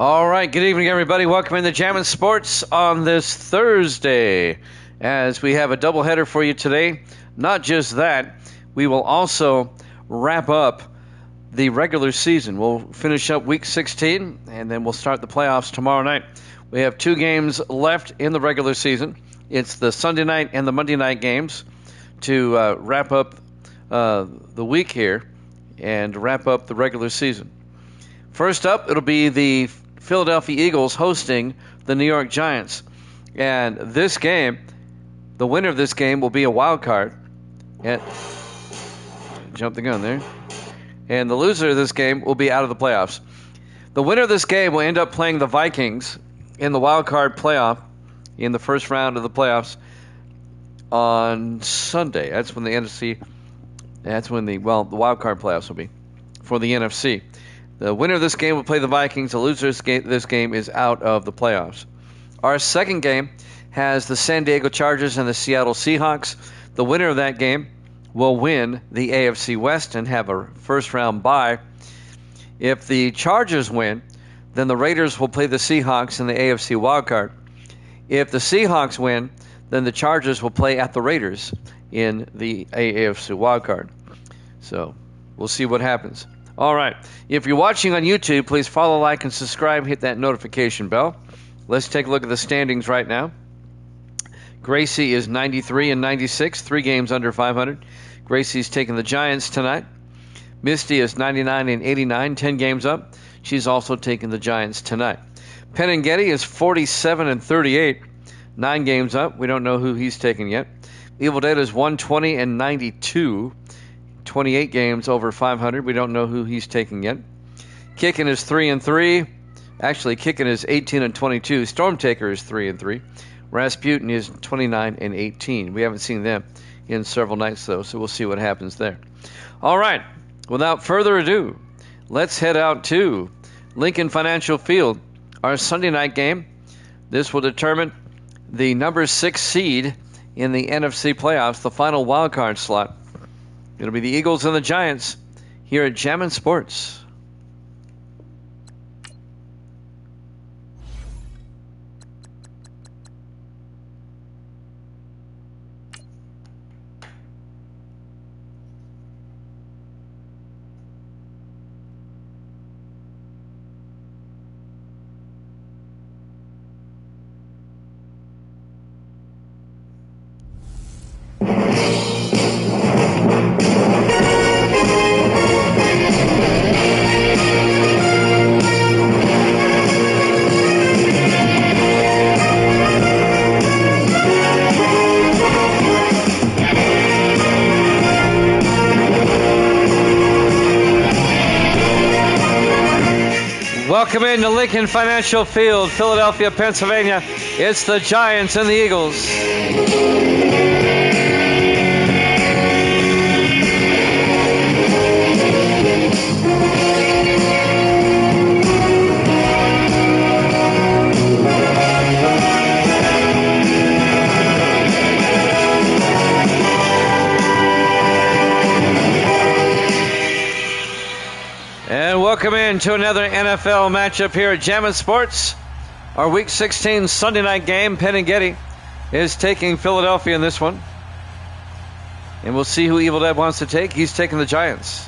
All right, good evening, everybody. Welcome into Jammin' Sports on this Thursday, as we have a doubleheader for you today. Not just that, we will also wrap up the regular season. We'll finish up Week 16, and then we'll start the playoffs tomorrow night. We have 2 games left in the regular season. It's the Sunday night and the Monday night games to wrap up the week here and wrap up the regular season. First up, it'll be the Philadelphia Eagles hosting the New York Giants. And this game, the winner of this game will be a wild card. Jump the gun there. And the loser of this game will be out of the playoffs. The winner of this game will end up playing the Vikings in the wild card playoff in the first round of the playoffs on Sunday. That's when the wild card playoffs will be for the NFC. The winner of this game will play the Vikings. The loser of this game is out of the playoffs. Our second game has the San Diego Chargers and the Seattle Seahawks. The winner of that game will win the AFC West and have a first-round bye. If the Chargers win, then the Raiders will play the Seahawks in the AFC wildcard. If the Seahawks win, then the Chargers will play at the Raiders in the AFC wildcard. So we'll see what happens. All right. If you're watching on YouTube, please follow, like, and subscribe. Hit that notification bell. Let's take a look at the standings right now. Gracie is 93 and 96, 3 games under 500. Gracie's taking the Giants tonight. Misty is 99 and 89, 10 games up. She's also taking the Giants tonight. Penn and Getty is 47 and 38, 9 games up. We don't know who he's taking yet. Evil Dead is 120 and 92. 28 games over 500. We don't know who he's taking yet. Kickin' is 3 and 3. Actually, Kickin' is 18 and 22. Stormtaker is 3 and 3. Rasputin is 29 and 18. We haven't seen them in several nights, though, so we'll see what happens there. All right. Without further ado, let's head out to Lincoln Financial Field, our Sunday night game. This will determine the number 6 seed in the NFC playoffs, the final wild card slot. It'll be the Eagles and the Giants here at Jammin' Sports. Welcome into Lincoln Financial Field, Philadelphia, Pennsylvania. It's the Giants and the Eagles. Welcome in to another NFL matchup here at Jammin' Sports. Our Week 16 Sunday night game, Penn and Getty is taking Philadelphia in this one. And we'll see who Evil Dead wants to take. He's taking the Giants.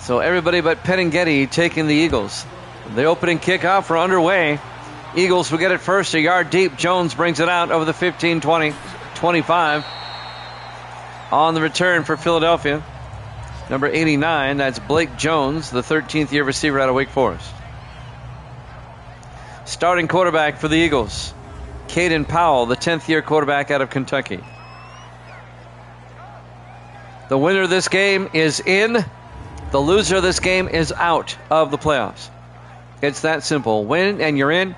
So everybody but Penn and Getty taking the Eagles. The opening kickoff are underway. Eagles will get it first, a yard deep. Jones brings it out over the 15, 20, 25. On the return for Philadelphia, number 89, that's Blake Jones, the 13th year receiver out of Wake Forest. Starting quarterback for the Eagles, Caden Powell, the 10th year quarterback out of Kentucky. The winner of this game is in. The loser of this game is out of the playoffs. It's that simple. Win and you're in.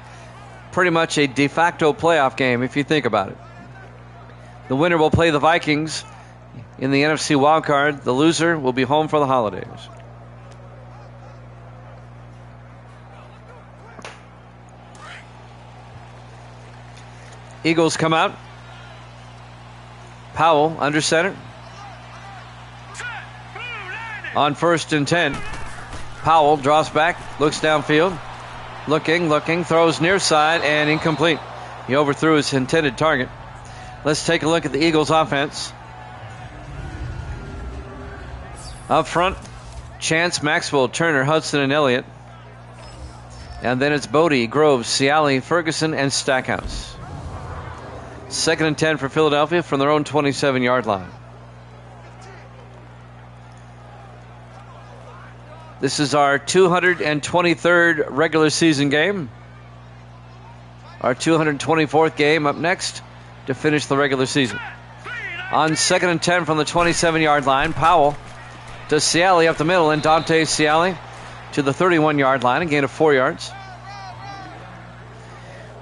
Pretty much a de facto playoff game if you think about it. The winner will play the Vikings in the NFC wildcard. The loser will be home for the holidays. Eagles come out. Powell under center. On 1st and 10. Powell draws back, looks downfield, Looking, throws near side and incomplete. He overthrew his intended target. Let's take a look at the Eagles offense. Up front, Chance, Maxwell, Turner, Hudson, and Elliott. And then it's Bodie, Groves, Ciali, Ferguson, and Stackhouse. 2nd and 10 for Philadelphia from their own 27-yard line. This is our 223rd regular season game. Our 224th game up next to finish the regular season. On 2nd and 10 from the 27-yard line, Powell to Ciali up the middle, and Dante Ciali to the 31-yard line, a gain of 4 yards.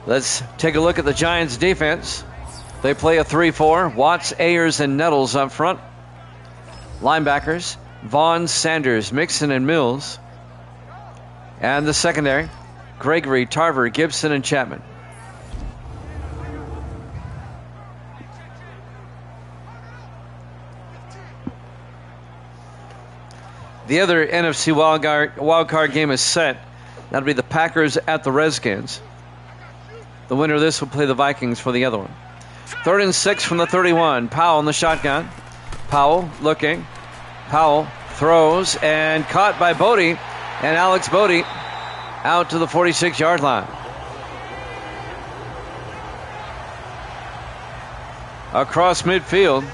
Let's take a look at the Giants' defense. They play a 3-4. Watts, Ayers, and Nettles up front. Linebackers, Vaughn, Sanders, Mixon, and Mills. And the secondary, Gregory, Tarver, Gibson, and Chapman. The other NFC wildcard game is set. That'll be the Packers at the Redskins. The winner of this will play the Vikings for the other one. 3rd and 6 from the 31. Powell in the shotgun. Powell looking. Powell throws and caught by Bodie. And Alex Bodie out to the 46-yard line. Across midfield.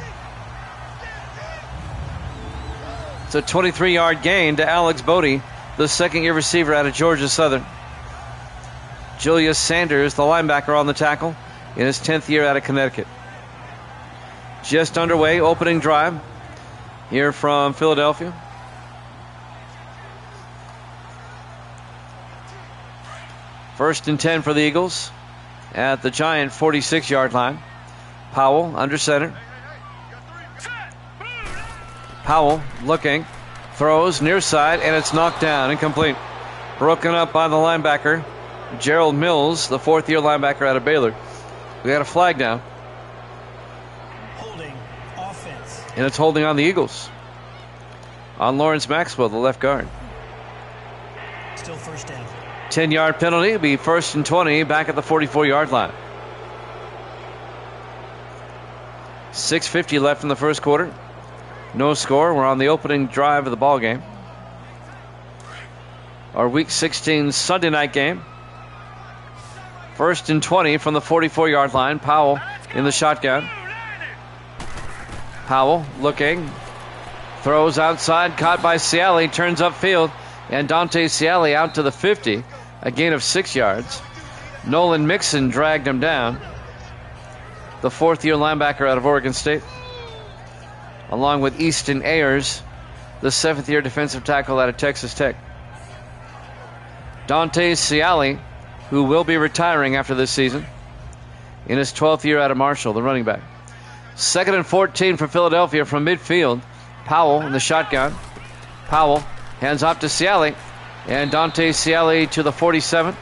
It's a 23-yard gain to Alex Bodie, the second-year receiver out of Georgia Southern. Julius Sanders, the linebacker, on the tackle in his 10th year out of Connecticut. Just underway, opening drive here from Philadelphia. First and 10 for the Eagles at the Giant 46-yard line. Powell under center. Powell looking, throws near side, and it's knocked down, incomplete. Broken up by the linebacker, Gerald Mills, the 4th-year linebacker out of Baylor. We got a flag down. Holding offense. And it's holding on the Eagles. On Lawrence Maxwell, the left guard. Still first down. 10-yard penalty. It'll be 1st and 20 back at the 44-yard line. 6:50 left in the first quarter. No score. We're on the opening drive of the ball game. Our Week 16 Sunday night game. 1st and 20 from the 44-yard line. Powell in the shotgun. Powell looking. Throws outside. Caught by Ciali. Turns upfield. And Dante Ciali out to the 50. A gain of 6 yards. Nolan Mixon dragged him down. The 4th-year linebacker out of Oregon State. Along with Easton Ayers, the 7th-year defensive tackle out of Texas Tech. Dante Ciali, who will be retiring after this season, in his 12th year out of Marshall, the running back. 2nd and 14 for Philadelphia from midfield. Powell in the shotgun. Powell hands off to Ciali, and Dante Ciali to the 47,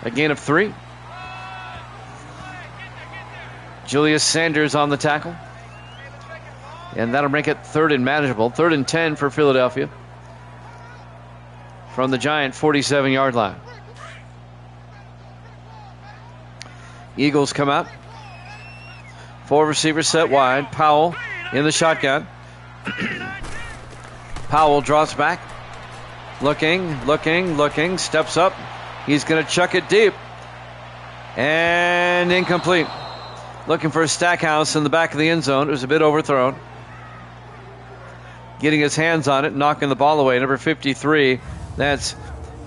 a gain of 3. Julius Sanders on the tackle. And that'll make it 3rd and manageable. 3rd and 10 for Philadelphia from the Giant 47-yard line. Eagles come out. 4 receivers set wide. Powell in the shotgun. Powell drops back. Looking. Steps up. He's going to chuck it deep. And incomplete. Looking for Stackhouse in the back of the end zone. It was a bit overthrown. Getting his hands on it, knocking the ball away. Number 53, that's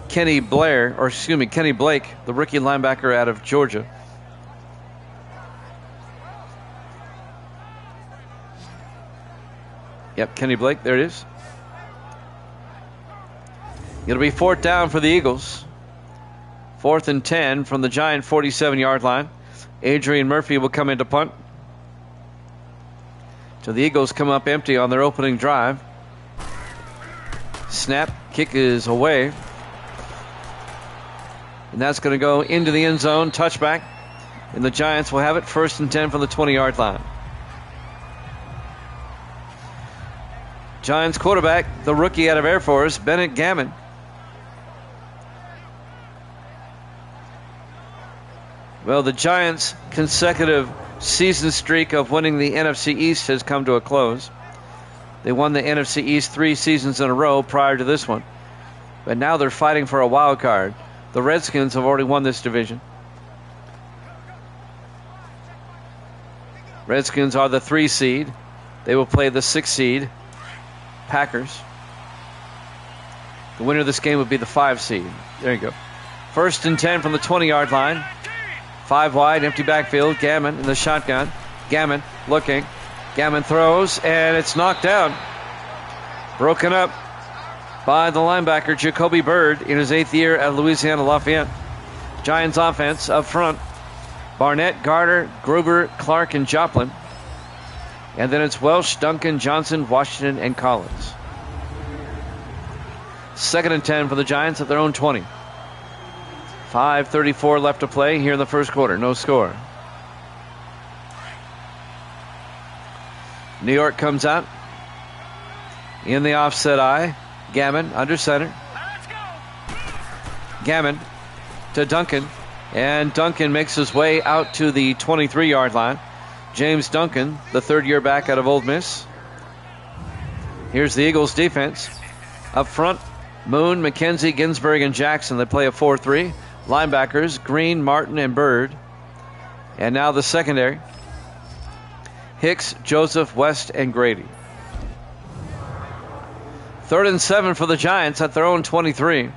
Kenny Blake, the rookie linebacker out of Georgia. Yep, Kenny Blake, there it is. It'll be 4th down for the Eagles. 4th and 10 from the Giant 47-yard line. Adrian Murphy will come in to punt. So the Eagles come up empty on their opening drive. Snap, kick is away. And that's going to go into the end zone, touchback. And the Giants will have it 1st and 10 from the 20-yard line. Giants quarterback, the rookie out of Air Force, Bennett Gammon. Well, the Giants' consecutive season streak of winning the NFC East has come to a close. They won the NFC East 3 seasons in a row prior to this one. But now they're fighting for a wild card. The Redskins have already won this division. Redskins are the 3 seed. They will play the 6 seed, Packers. The winner of this game would be the 5 seed. There you go. 1st and 10 from the 20-yard line. 5 wide, empty backfield. Gammon in the shotgun. Gammon looking. Gammon throws, and it's knocked down. Broken up by the linebacker, Jacoby Byrd, in his 8th year at Louisiana Lafayette. Giants offense up front. Barnett, Garter, Gruber, Clark, and Joplin. And then it's Welsh, Duncan, Johnson, Washington, and Collins. 2nd and 10 for the Giants at their own 20. 5:34 left to play here in the first quarter. No score. New York comes out in the offset eye. Gammon under center. Gammon to Duncan. And Duncan makes his way out to the 23-yard line. James Duncan, the 3rd-year back out of Ole Miss. Here's the Eagles defense. Up front, Moon, McKenzie, Ginsburg, and Jackson. They play a 4-3. Linebackers, Green, Martin, and Byrd. And now the secondary. Hicks, Joseph, West, and Grady. 3rd and 7 for the Giants at their own 23.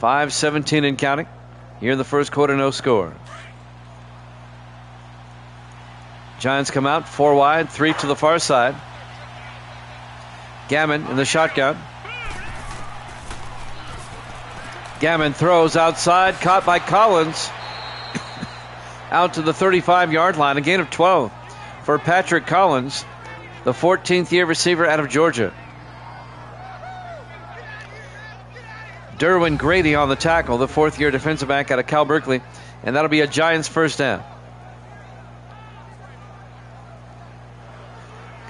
5:17 and counting. Here in the first quarter, no score. Giants come out 4 wide, 3 to the far side. Gammon in the shotgun. Gammon throws outside, caught by Collins. Out to the 35-yard line, a gain of 12 for Patrick Collins, the 14th year receiver out of Georgia. Derwin Grady on the tackle, the 4th year defensive back out of Cal Berkeley, and that'll be a Giants first down.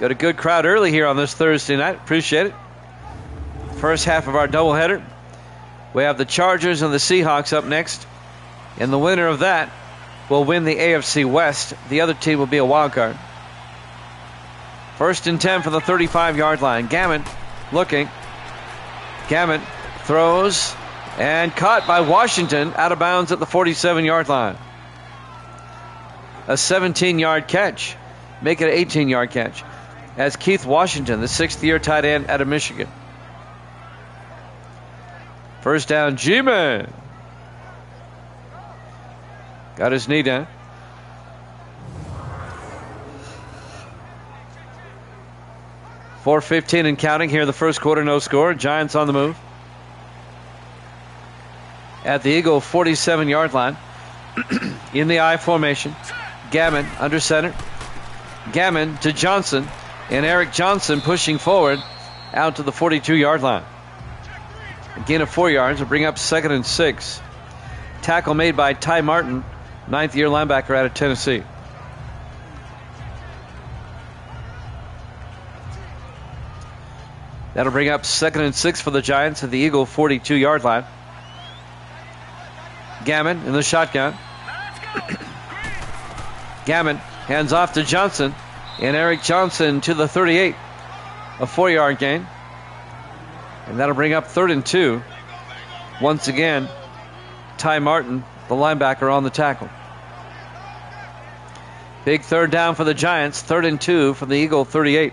Got a good crowd early here on this Thursday night. Appreciate it. First half of our doubleheader. We have the Chargers and the Seahawks up next. And the winner of that will win the AFC West. The other team will be a wild card. 1st and 10 for the 35-yard line. Gammon looking. Gammon throws and caught by Washington out of bounds at the 47-yard line. A 17-yard catch. Make it an 18-yard catch. As Keith Washington, the 6th-year tight end out of Michigan. First down, G-Man. Got his knee down. .4:15 and counting here in the first quarter, no score. Giants on the move. At the Eagle 47-yard line. In the I formation. Gammon under center. Gammon to Johnson. And Eric Johnson pushing forward out to the 42-yard line. A gain of 4 yards will bring up 2nd and 6. Tackle made by Ty Martin, 9th-year linebacker out of Tennessee. That'll bring up 2nd and 6 for the Giants at the Eagle 42-yard line. Gammon in the shotgun. Gammon hands off to Johnson. And Eric Johnson to the 38. A 4-yard gain. And that'll bring up 3rd and 2. Once again, Ty Martin, the linebacker, on the tackle. Big 3rd down for the Giants. 3rd and 2 from the Eagle 38.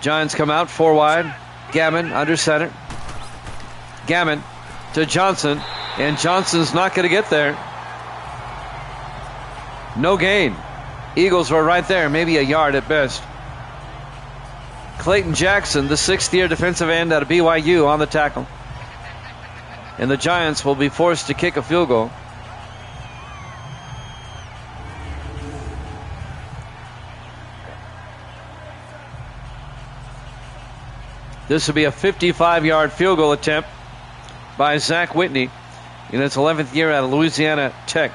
Giants come out 4 wide. Gammon under center. Gammon to Johnson. And Johnson's not going to get there. No gain. Eagles were right there, maybe a yard at best. Clayton Jackson, the 6th-year defensive end out of BYU, on the tackle. And the Giants will be forced to kick a field goal. This will be a 55-yard field goal attempt by Zach Whitney in his 11th year out of Louisiana Tech.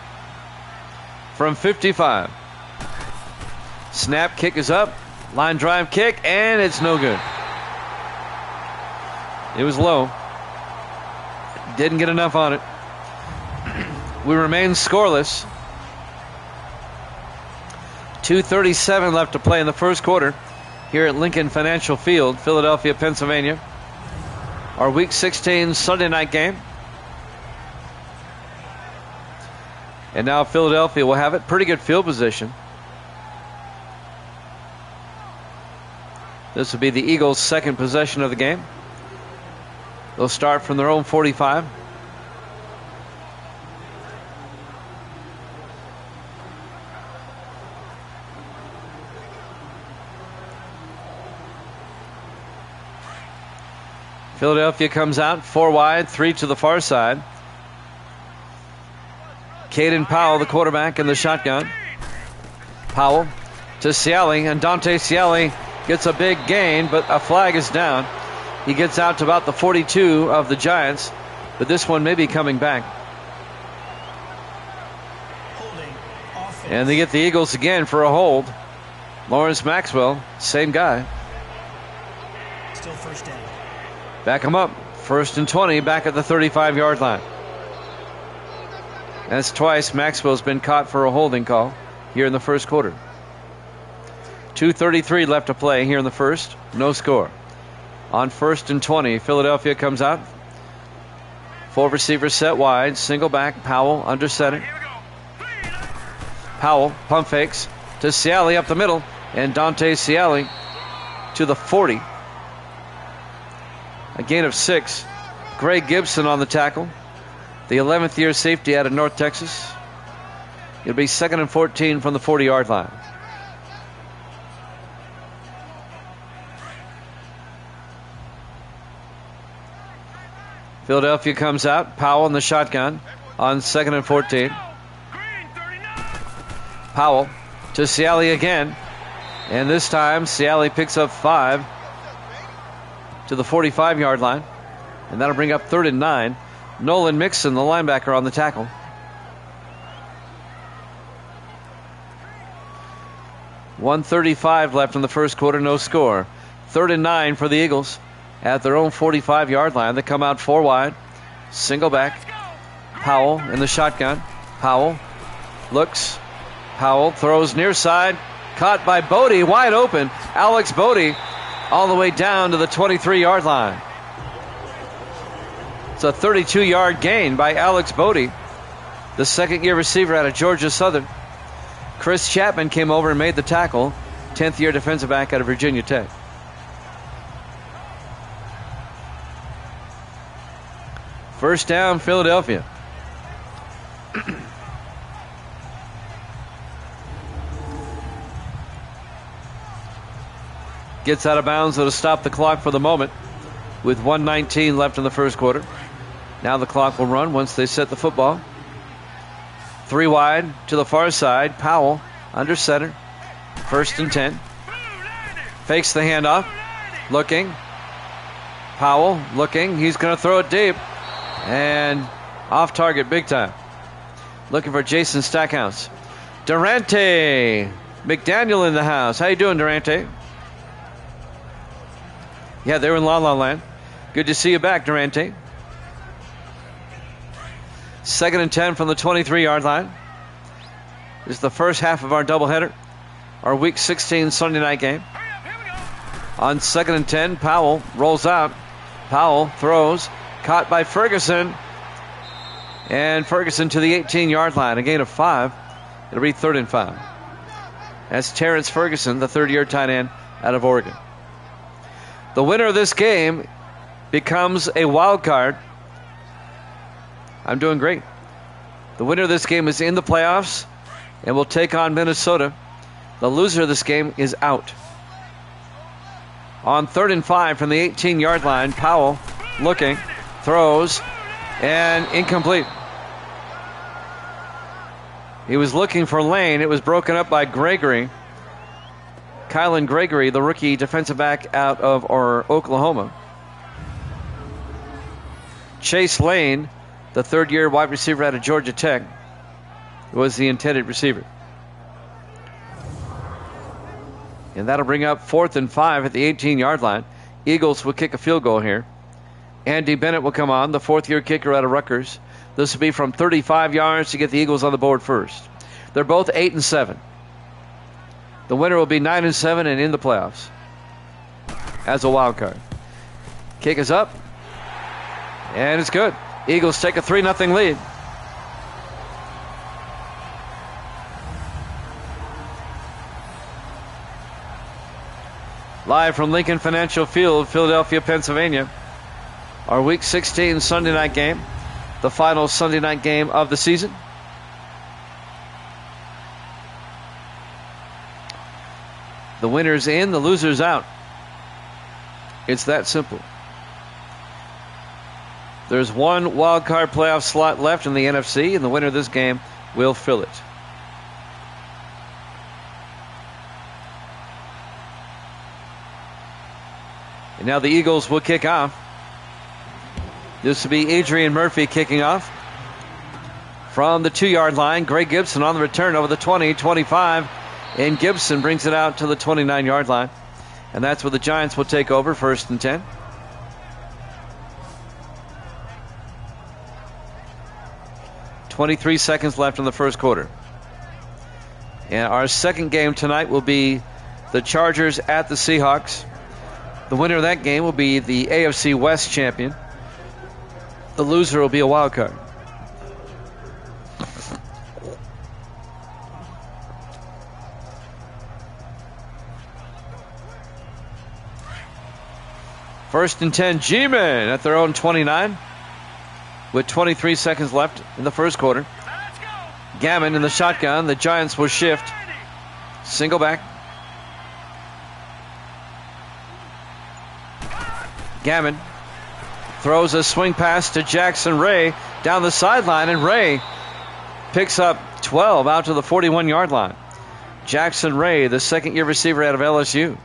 From 55. Snap, kick is up. Line drive kick, and it's no good. It was low. Didn't get enough on it. We remain scoreless. 2:37 left to play in the first quarter here at Lincoln Financial Field, Philadelphia, Pennsylvania. Our Week 16 Sunday night game. And now Philadelphia will have it. Pretty good field position. This will be the Eagles' second possession of the game. They'll start from their own 45. Philadelphia comes out 4 wide, 3 to the far side. Caden Powell, the quarterback, in the shotgun. Powell to Ciali, and Dante Ciali gets a big gain, but a flag is down. He gets out to about the 42 of the Giants, but this one may be coming back. And they get the Eagles again for a hold. Lawrence Maxwell, same guy. Still first down. Back him up. 1st and 20, back at the 35-yard line. That's twice Maxwell's been caught for a holding call here in the first quarter. 2:33 left to play here in the first. No score. On 1st and 20, Philadelphia comes out. 4 receivers set wide. Single back. Powell under center. Powell pump fakes to Ciali up the middle. And Dante Ciali to the 40. A gain of 6. Greg Gibson on the tackle. The 11th year safety out of North Texas. It'll be 2nd and 14 from the 40-yard line. Philadelphia comes out. Powell in the shotgun on 2nd and 14. Powell to Ciali again. And this time Ciali picks up 5 to the 45-yard line. And that'll bring up 3rd and 9. Nolan Mixon, the linebacker, on the tackle. .135 left in the first quarter, no score. 3rd and 9 for the Eagles at their own 45-yard line. They come out 4 wide. Single back. Powell in the shotgun. Powell looks. Powell throws near side. Caught by Bodie, wide open. Alex Bodie all the way down to the 23-yard line. It's a 32-yard gain by Alex Bodie, the second-year receiver out of Georgia Southern. Chris Chapman came over and made the tackle, 10th-year defensive back out of Virginia Tech. First down, Philadelphia. Gets out of bounds, so to stop the clock for the moment with 1:19 left in the first quarter. Now the clock will run once they set the football. 3 wide to the far side. Powell under center. 1st and 10. Fakes the handoff. Looking. Powell looking. He's going to throw it deep. And off target big time. Looking for Jason Stackhouse. Durante McDaniel in the house. How you doing, Durante? Yeah, they're in La La Land. Good to see you back, Durante. 2nd and 10 from the 23-yard line. This is the first half of our doubleheader. Our Week 16 Sunday night game. On 2nd and 10, Powell rolls out. Powell throws. Caught by Ferguson. And Ferguson to the 18-yard line. A gain of 5. It'll be 3rd and 5. That's Terrence Ferguson, the 3rd-year tight end out of Oregon. The winner of this game becomes a wild card. I'm doing great. The winner of this game is in the playoffs and will take on Minnesota. The loser of this game is out. On 3rd and 5 from the 18-yard line, Powell looking, throws, and incomplete. He was looking for Lane. It was broken up by Gregory. Kylan Gregory, the rookie defensive back out of Oklahoma. Chase Lane, the 3rd-year wide receiver out of Georgia Tech, was the intended receiver. And that'll bring up 4th and 5 at the 18-yard line. Eagles will kick a field goal here Andy Bennett will come on, the fourth-year kicker out of Rutgers. This will be from 35 yards to get the Eagles on the board first. They're both 8-7. The winner will be 9-7 and in the playoffs as a wild card. Kick is up, and it's good. Eagles take a 3-0 lead. Live from Lincoln Financial Field, Philadelphia, Pennsylvania. Our Week 16 Sunday night game, the final Sunday night game of the season. The winner's in, the loser's out. It's that simple. There's one wild card playoff slot left in the NFC, and the winner of this game will fill it. And now the Eagles will kick off. This will be Adrian Murphy kicking off. From the 2-yard line, Greg Gibson on the return over the 20, 25. And Gibson brings it out to the 29-yard line. And that's where the Giants will take over, 1st and 10. .23 left in the first quarter. And our second game tonight will be the Chargers at the Seahawks. The winner of that game will be the AFC West champion. The loser will be a wild card. First and 10, G-Men at their own 29 with 23 seconds left in the first quarter. Gammon in the shotgun. The Giants will shift. Single back. Gammon throws a swing pass to Jackson Ray down the sideline, and Ray picks up 12 out to the 41-yard line. Jackson Ray, the second-year receiver out of LSU.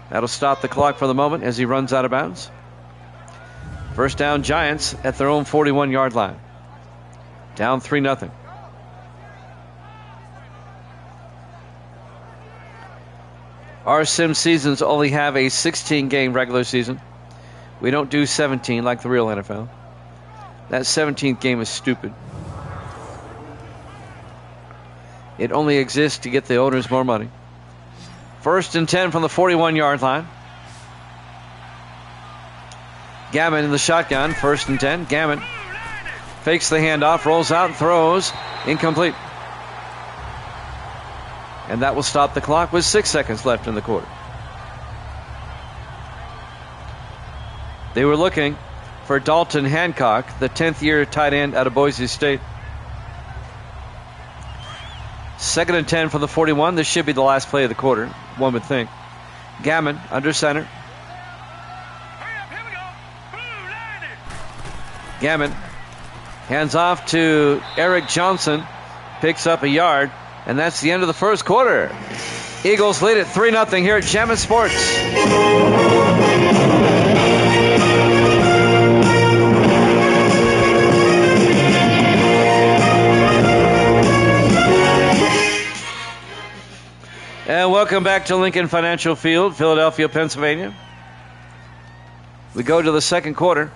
That'll stop the clock for the moment as he runs out of bounds. First down, Giants at their own 41-yard line. Down 3-0. Our sim seasons only have a 16-game regular season. We don't do 17 like the real NFL. That 17th game is stupid. It only exists to get the owners more money. First and 10 from the 41-yard line. Gammon in the shotgun. First and 10. Gammon fakes the handoff, rolls out and throws. Incomplete. And that will stop the clock with 6 seconds left in the quarter. They were looking for Dalton Hancock, the 10th-year tight end out of Boise State. Second and 10 from the 41. This should be the last play of the quarter, one would think. Gammon under center. Gammon hands off to Eric Johnson. Picks up a yard. And that's the end of the first quarter. Eagles lead it 3-0 here at Jammin' Sports. And welcome back to Lincoln Financial Field, Philadelphia, Pennsylvania. We go to the second quarter.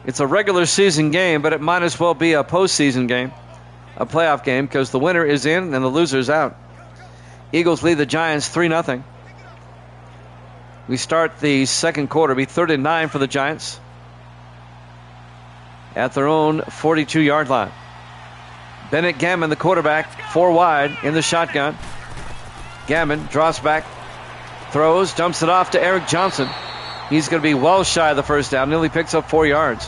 It's a regular season game, but it might as well be a postseason game, a playoff game, because the winner is in and the loser is out. Eagles lead the Giants 3-0. We start the second quarter, be 3rd and 9 for the Giants at their own 42-yard line. Bennett Gammon, the quarterback, 4 wide in the shotgun. Gammon drops back, throws, dumps it off to Eric Johnson. He's going to be well shy of the first down. Nearly picks up 4 yards.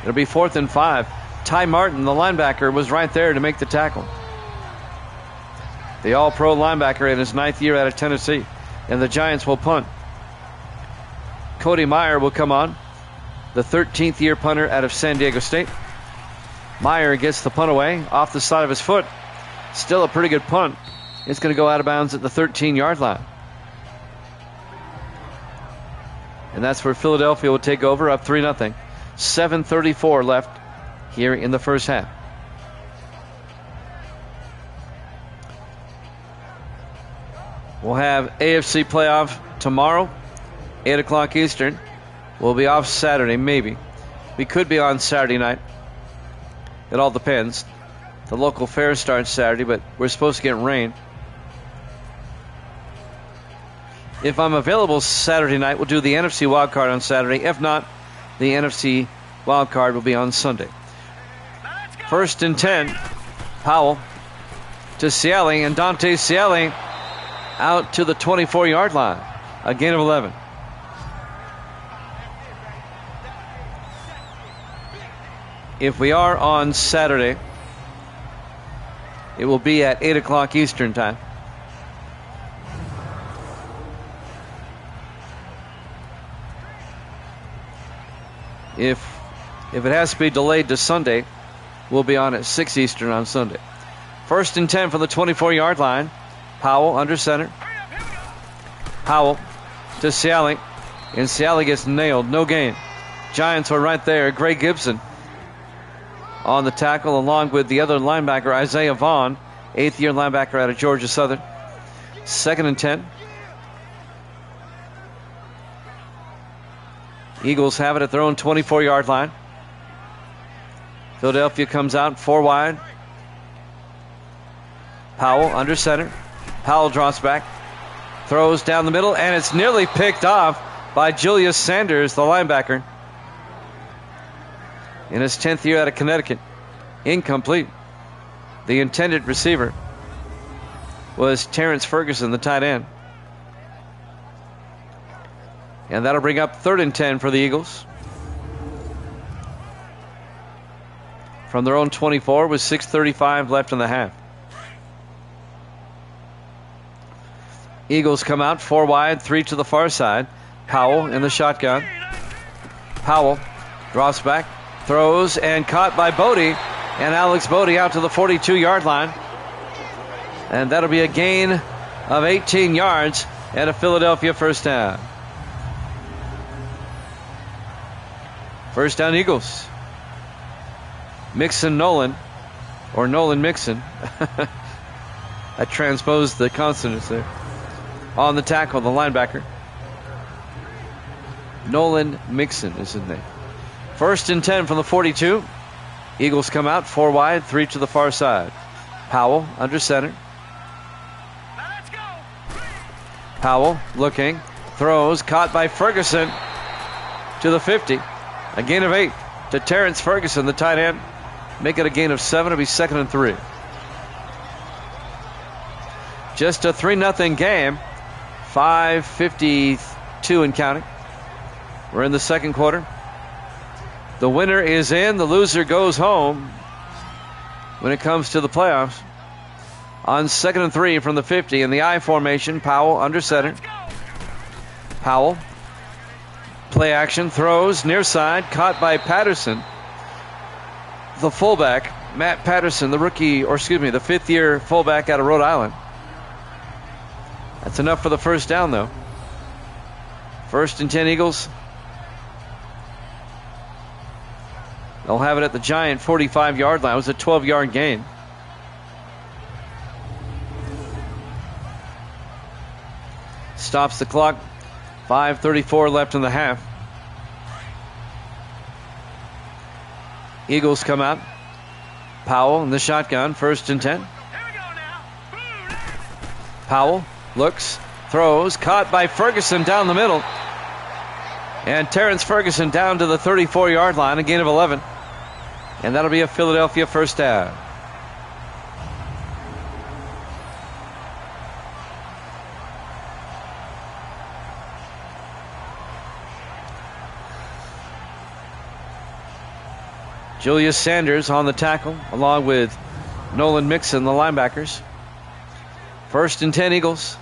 It'll be 4th and 5. Ty Martin, the linebacker, was right there to make the tackle. The all-pro linebacker in his 9th year out of Tennessee. And the Giants will punt. Cody Meyer will come on, the 13th year punter out of San Diego State. Meyer gets the punt away off the side of his foot. Still a pretty good punt. It's going to go out of bounds at the 13-yard line. And that's where Philadelphia will take over, up 3-0. 7:34 left here in the first half. We'll have AFC playoff tomorrow. 8 o'clock Eastern. We'll be off Saturday, maybe. We could be on Saturday night. It all depends. The local fair starts Saturday, but we're supposed to get rain. If I'm available Saturday night, we'll do the NFC wildcard on Saturday. If not, the NFC wildcard will be on Sunday. 1st and 10. Powell to Cieli, and Dante Cieli out to the 24-yard line. A gain of 11. If we are on Saturday, it will be at 8 o'clock Eastern time. If it has to be delayed to Sunday, we'll be on at 6 Eastern on Sunday. 1st and 10 from the 24-yard line. Powell under center. Powell to Cieli, and Cieli gets nailed. No gain. Giants were right there. Greg Gibson on the tackle, along with the other linebacker, Isaiah Vaughn, 8th-year linebacker out of Georgia Southern. 2nd and 10. Eagles have it at their own 24-yard line. Philadelphia comes out 4 wide. Powell under center. Powell drops back, throws down the middle, and it's nearly picked off by Julius Sanders, the linebacker. In his 10th year out of Connecticut. Incomplete. The intended receiver was Terrence Ferguson, the tight end. And that'll bring up 3rd and 10 for the Eagles. From their own 24 with 6:35 left in the half. Eagles come out 4 wide, 3 to the far side. Powell in the shotgun. Powell drops back, throws, and caught by Bodie. And Alex Bodie out to the 42-yard line. And that'll be a gain of 18 yards and a Philadelphia first down. First down, Eagles. Mixon Nolan, or Nolan Mixon. I transposed the consonants there. On the tackle, the linebacker. Nolan Mixon is his name. 1st and 10 from the 42. Eagles come out 4 wide, 3 to the far side. Powell under center. Powell looking, throws, caught by Ferguson to the 50. A gain of 8 to Terrence Ferguson, the tight end. Make it a gain of 7. It'll be 2nd and 3. Just a 3-0 game. 5:52 and counting. We're in the second quarter. The winner is in. The loser goes home when it comes to the playoffs. On 2nd and 3 from the 50 in the I formation. Powell under center. Powell. Play action. Throws near side. Caught by Patterson. The fullback. Matt Patterson, the rookie, or excuse me, the 5th-year fullback out of Rhode Island. That's enough for the first down, though. 1st and 10 Eagles. They'll have it at the Giant 45-yard line. It was a 12-yard gain. Stops the clock. 5:34 left in the half. Eagles come out. Powell in the shotgun. 1st and 10. Powell looks, throws, caught by Ferguson down the middle. And Terrence Ferguson down to the 34-yard line, a gain of 11. And that'll be a Philadelphia first down. Julius Sanders on the tackle, along with Nolan Mixon, the linebackers. 1st and 10 Eagles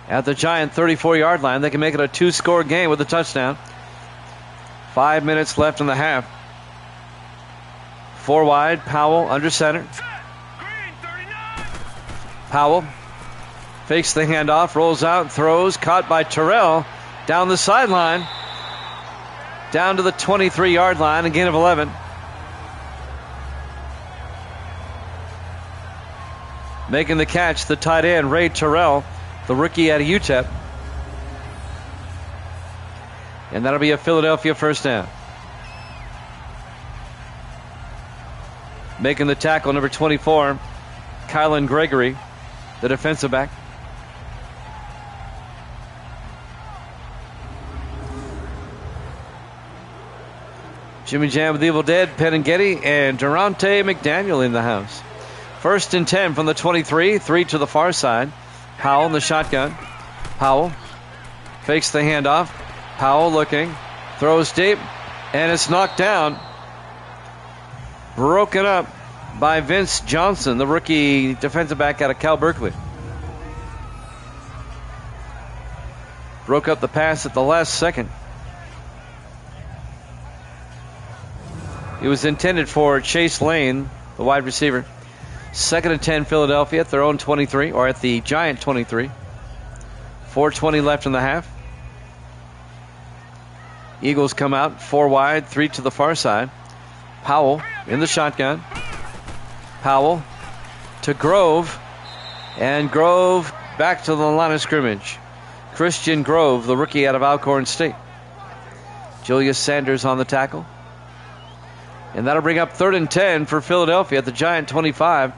at the Giant 34-yard line. They can make it a 2-score game with a touchdown. 5 minutes left in the half. 4 wide, Powell under center. Powell fakes the handoff, rolls out, throws, caught by Terrell down the sideline. Down to the 23-yard line, a gain of 11. Making the catch, the tight end, Ray Terrell, the rookie out of UTEP. And that'll be a Philadelphia first down. Making the tackle, number 24, Kylan Gregory, the defensive back. Jimmy Jam with the Evil Dead, Penn and Getty, and Durante McDaniel in the house. 1st and 10 from the 23, 3 to the far side. Powell in the shotgun. Powell fakes the handoff. Powell looking, throws deep, and it's knocked down. Broken up by Vince Johnson, the rookie defensive back out of Cal Berkeley. Broke up the pass at the last second. It was intended for Chase Lane, the wide receiver. 2nd and 10 Philadelphia at their own 23, or at the Giant 23. 4:20 left in the half. Eagles come out 4 wide, 3 to the far side. Powell in the shotgun. Powell to Grove, and Grove back to the line of scrimmage. Christian Grove, the rookie out of Alcorn State. Julius Sanders on the tackle. And that'll bring up 3rd and 10 for Philadelphia at the Giant 25.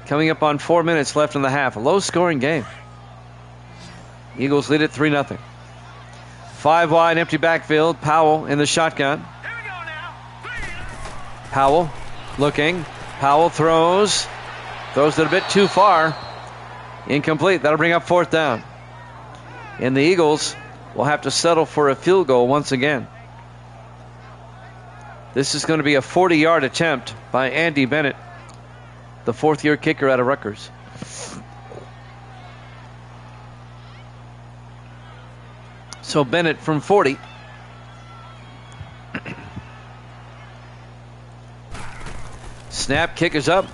Coming up on 4 minutes left in the half. A low-scoring game. Eagles lead it 3-0. 5 wide, empty backfield. Powell in the shotgun. Powell looking. Powell throws. Throws it a bit too far. Incomplete. That'll bring up 4th down. And the Eagles will have to settle for a field goal once again. This is going to be a 40-yard attempt by Andy Bennett, the 4th-year kicker out of Rutgers. So Bennett from 40. Snap, kick is up.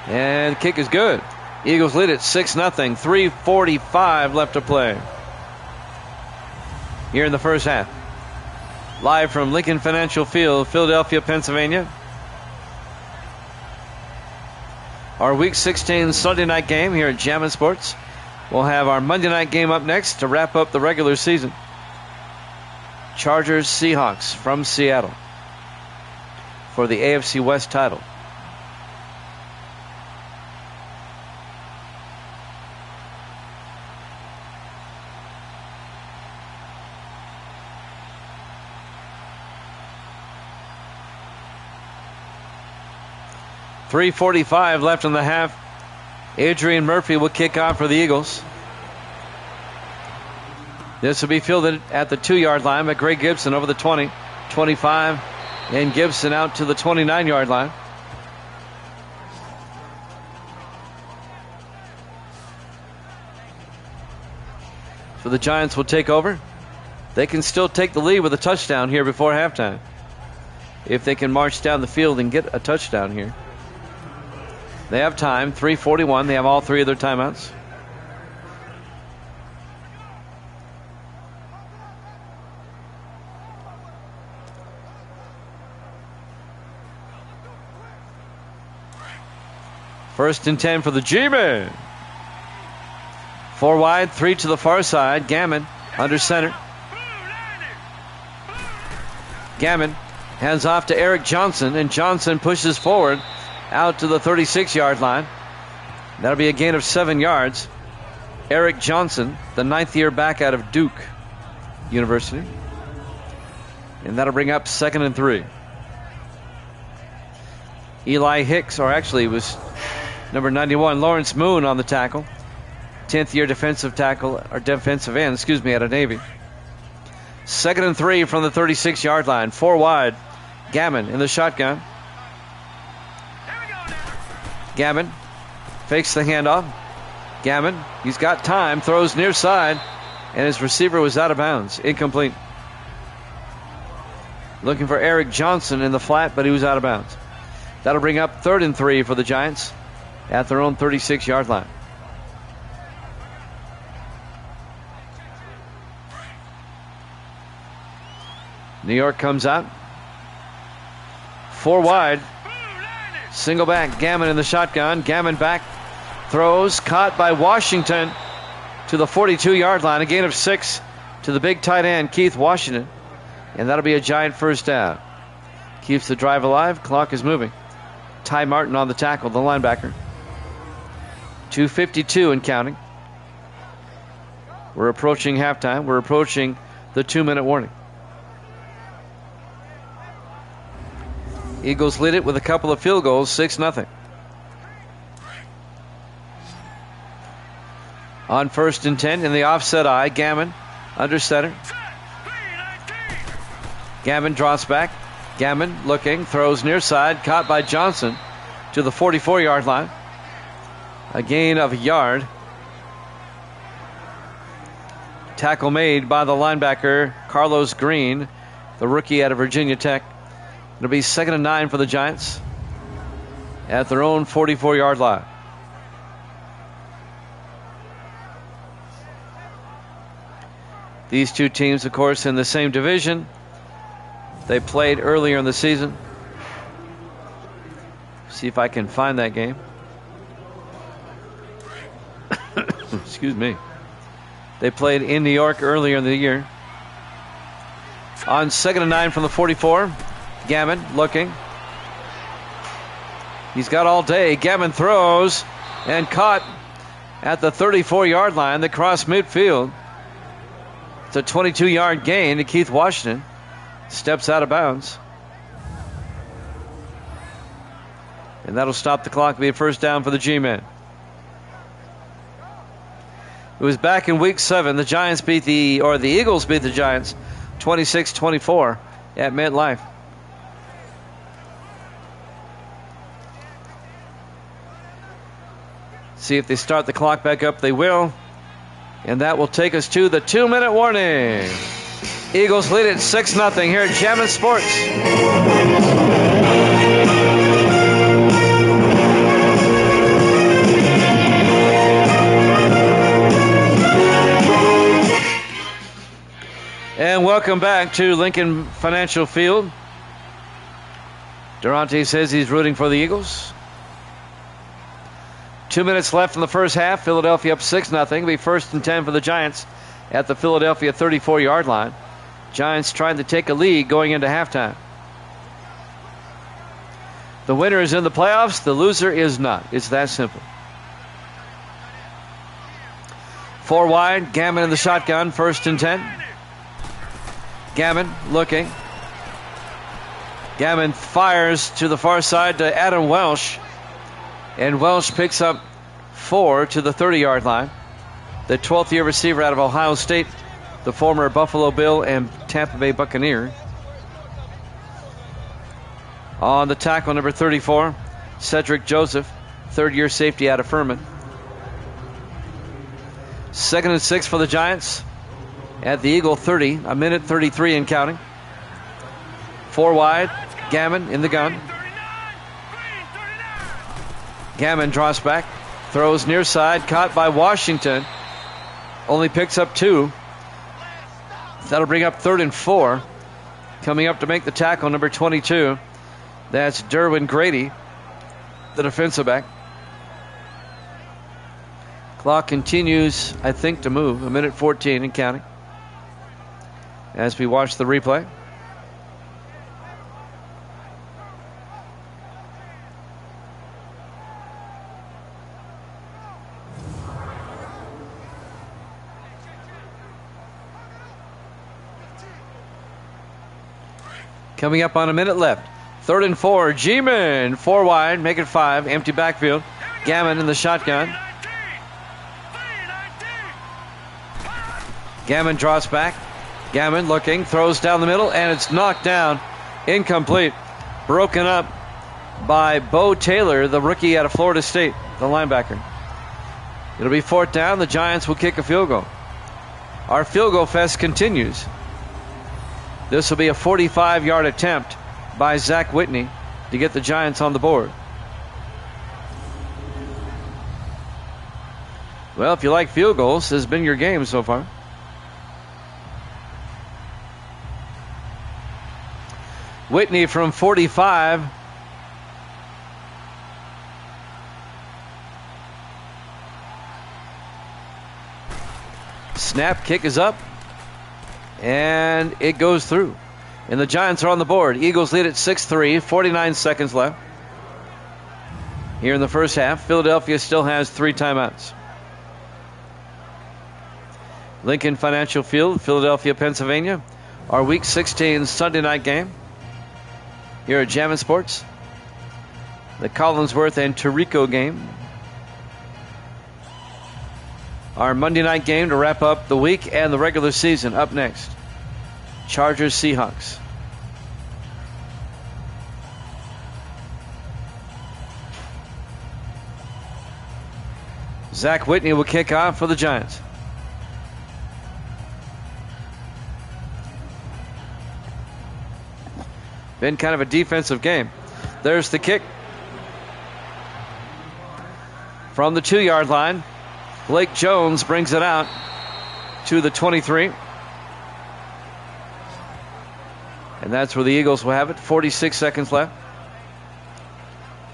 And kick is good. Eagles lead it 6-0. 3:45 left to play here in the first half. Live from Lincoln Financial Field, Philadelphia, Pennsylvania. Our Week 16 Sunday night game here at Jammin' Sports. We'll have our Monday night game up next to wrap up the regular season. Chargers Seahawks from Seattle for the AFC West title. .345 left in the half. Adrian Murphy will kick off for the Eagles. This will be fielded at the 2-yard line by Greg Gibson over the 20, 25, and Gibson out to the 29-yard line. So the Giants will take over. They can still take the lead with a touchdown here before halftime, if they can march down the field and get a touchdown here. They have time, 3:41. They have all 3 of their timeouts. First and 10 for the G-Men. 4 wide, 3 to the far side. Gammon under center. Gammon hands off to Eric Johnson, and Johnson pushes forward out to the 36-yard line. That'll be a gain of 7 yards. Eric Johnson, the 9th-year back out of Duke University. And that'll bring up 2nd and 3. Eli Hicks, or actually it was number 91, Lawrence Moon on the tackle. 10th-year defensive tackle, or defensive end, out of Navy. 2nd and 3 from the 36-yard line. 4 wide. Gammon in the shotgun. Gammon fakes the handoff. Gammon, he's got time, throws near side, and his receiver was out of bounds. Incomplete. Looking for Eric Johnson in the flat, but he was out of bounds. That'll bring up 3rd and 3 for the Giants at their own 36-yard line. New York comes out. 4 wide. Single back, Gammon in the shotgun. Gammon back, throws, caught by Washington to the 42-yard line. A gain of 6 to the big tight end, Keith Washington. And that'll be a Giant first down. Keeps the drive alive. Clock is moving. Ty Martin on the tackle, the linebacker. 2:52 and counting. We're approaching halftime. We're approaching the 2-minute warning. Eagles lead it with a couple of field goals, 6-0. On 1st and 10 in the offset eye, Gammon under center. Gammon drops back. Gammon looking, throws near side, caught by Johnson to the 44-yard line. A gain of a yard. Tackle made by the linebacker, Carlos Green, the rookie out of Virginia Tech. It'll be 2nd and 9 for the Giants at their own 44-yard line. These two teams, of course, in the same division. They played earlier in the season. See if I can find that game. Excuse me. They played in New York earlier in the year. On 2nd and 9 from the 44. Gammon looking. He's got all day. Gammon throws and caught at the 34-yard line. They cross midfield. It's a 22-yard gain to Keith Washington. Steps out of bounds. And that'll stop the clock. Be a first down for the G-men. It was back in week 7. The Eagles beat the Giants 26-24 at MetLife. See if they start the clock back up. They will. And that will take us to the 2-minute warning. Eagles lead it 6-0 here at Jammin' Sports. And welcome back to Lincoln Financial Field. Durante says he's rooting for the Eagles. 2 minutes left in the first half. Philadelphia up 6-0. It'll be 1st and 10 for the Giants at the Philadelphia 34-yard line. Giants trying to take a lead going into halftime. The winner is in the playoffs. The loser is not. It's that simple. 4 wide. Gammon in the shotgun. 1st and 10. Gammon looking. Gammon fires to the far side to Adam Welsh. And Welsh picks up 4 to the 30-yard line. The 12th-year receiver out of Ohio State, the former Buffalo Bill and Tampa Bay Buccaneer. On the tackle, number 34, Cedric Joseph, 3rd-year safety out of Furman. 2nd and 6 for the Giants at the Eagle 30, a minute 33 and counting. 4 wide, Gammon in the gun. Gammon drops back, throws near side, caught by Washington. Only picks up 2. That'll bring up 3rd and 4. Coming up to make the tackle, number 22. That's Derwin Grady, the defensive back. Clock continues, I think, to move. A minute 14 and counting. As we watch the replay. Coming up on a minute left. 3rd and 4. G-Man. 4 wide. Make it 5. Empty backfield. Gammon in the shotgun. Gammon drops back. Gammon looking. Throws down the middle. And it's knocked down. Incomplete. Broken up by Bo Taylor, the rookie out of Florida State, the linebacker. It'll be 4th down. The Giants will kick a field goal. Our field goal fest continues. This will be a 45-yard attempt by Zach Whitney to get the Giants on the board. Well, if you like field goals, this has been your game so far. Whitney from 45. Snap, kick is up. And it goes through. And the Giants are on the board. Eagles lead at 6-3, 49 seconds left. Here in the first half, Philadelphia still has 3 timeouts. Lincoln Financial Field, Philadelphia, Pennsylvania. Our Week 16 Sunday night game here at Jammin' Sports. The Collinsworth and Tirico game. Our Monday night game to wrap up the week and the regular season up next. Chargers Seahawks. Zach Whitney will kick off for the Giants. Been kind of a defensive game. There's the kick. From the 2-yard line, Blake Jones brings it out to the 23. And that's where the Eagles will have it. 46 seconds left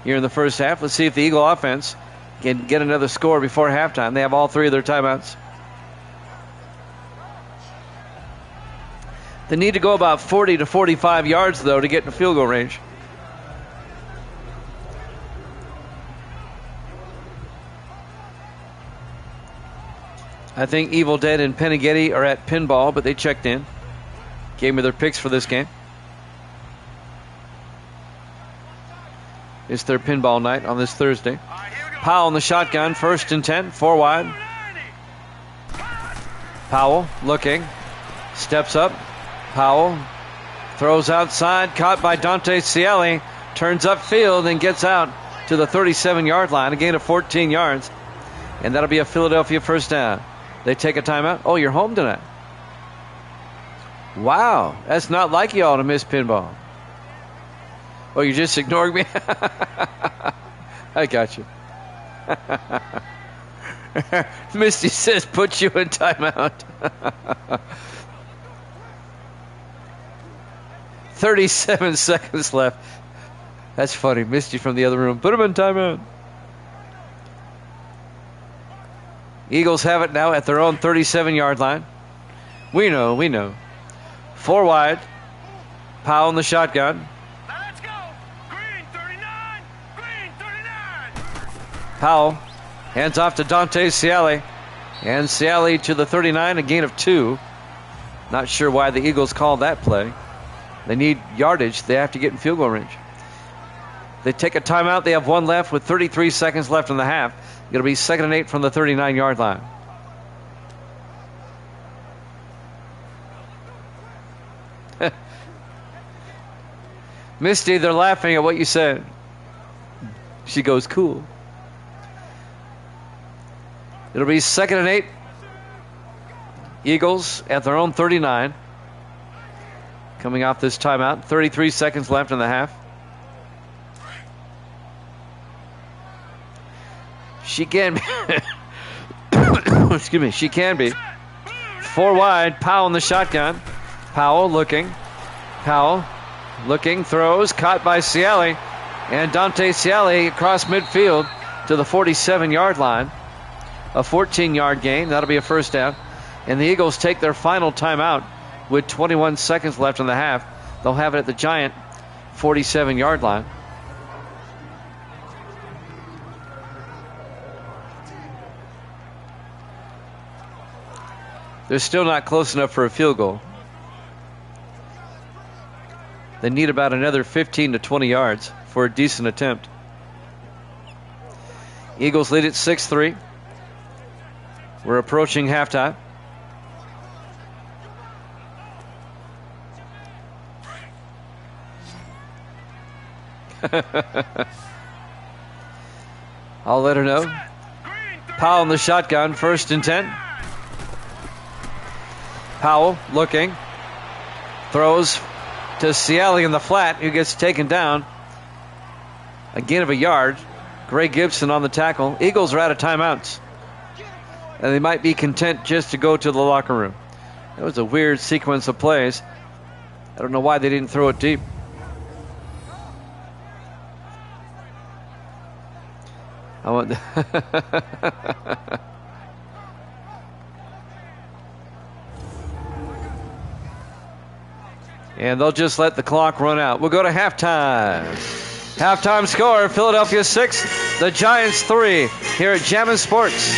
here in the first half. Let's see if the Eagle offense can get another score before halftime. They have all 3 of their timeouts. They need to go about 40 to 45 yards, though, to get in field goal range. I think Evil Dead and Penighetti are at pinball, but they checked in. Gave me their picks for this game. It's their pinball night on this Thursday. Powell in the shotgun, 1st and 10, 4 wide. Powell looking, steps up. Powell throws outside, caught by Dante Cieli, turns upfield and gets out to the 37-yard line, a gain of 14 yards. And that'll be a Philadelphia first down. They take a timeout. Oh, you're home tonight. Wow, that's not like y'all to miss pinball. Oh, you just ignored me? I got you. Misty says put you in timeout. 37 seconds left. That's funny. Misty from the other room. Put him in timeout. Eagles have it now at their own 37-yard line. We know. 4 wide. Powell in the shotgun. Let's go. Green 39. Green 39. Powell hands off to Dante Cieli. And Cieli to the 39, a gain of 2. Not sure why the Eagles called that play. They need yardage. They have to get in field goal range. They take a timeout. They have 1 left with 33 seconds left in the half. It'll be 2nd and 8 from the 39-yard line. Misty, they're laughing at what you said. She goes, cool. It'll be 2nd and 8. Eagles at their own 39. Coming off this timeout. 33 seconds left in the half. She can be. Excuse me. She can be. 4 wide. Powell in the shotgun. Powell looking. Throws. Caught by Cieli. And Dante Cieli across midfield to the 47-yard line. A 14-yard gain. That'll be a first down. And the Eagles take their final timeout with 21 seconds left in the half. They'll have it at the Giant 47-yard line. They're still not close enough for a field goal. They need about another 15 to 20 yards for a decent attempt. Eagles lead at 6-3. We're approaching halftime. I'll let her know. Powell in the shotgun, 1st and 10. Powell looking. Throws to Cieli in the flat, who gets taken down. A gain of a yard. Gray Gibson on the tackle. Eagles are out of timeouts. And they might be content just to go to the locker room. That was a weird sequence of plays. I don't know why they didn't throw it deep. I want And they'll just let the clock run out. We'll go to halftime. Halftime score, Philadelphia 6, the Giants 3, here at Jammin' Sports.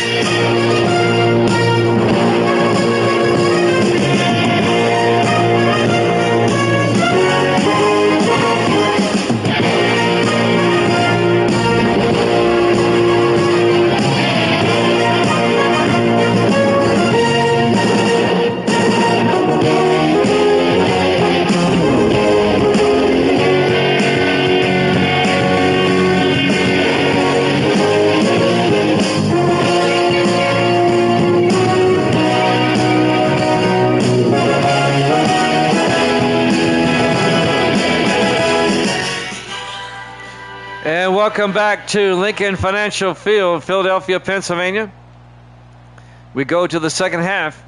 And welcome back to Lincoln Financial Field, Philadelphia, Pennsylvania. We go to the second half.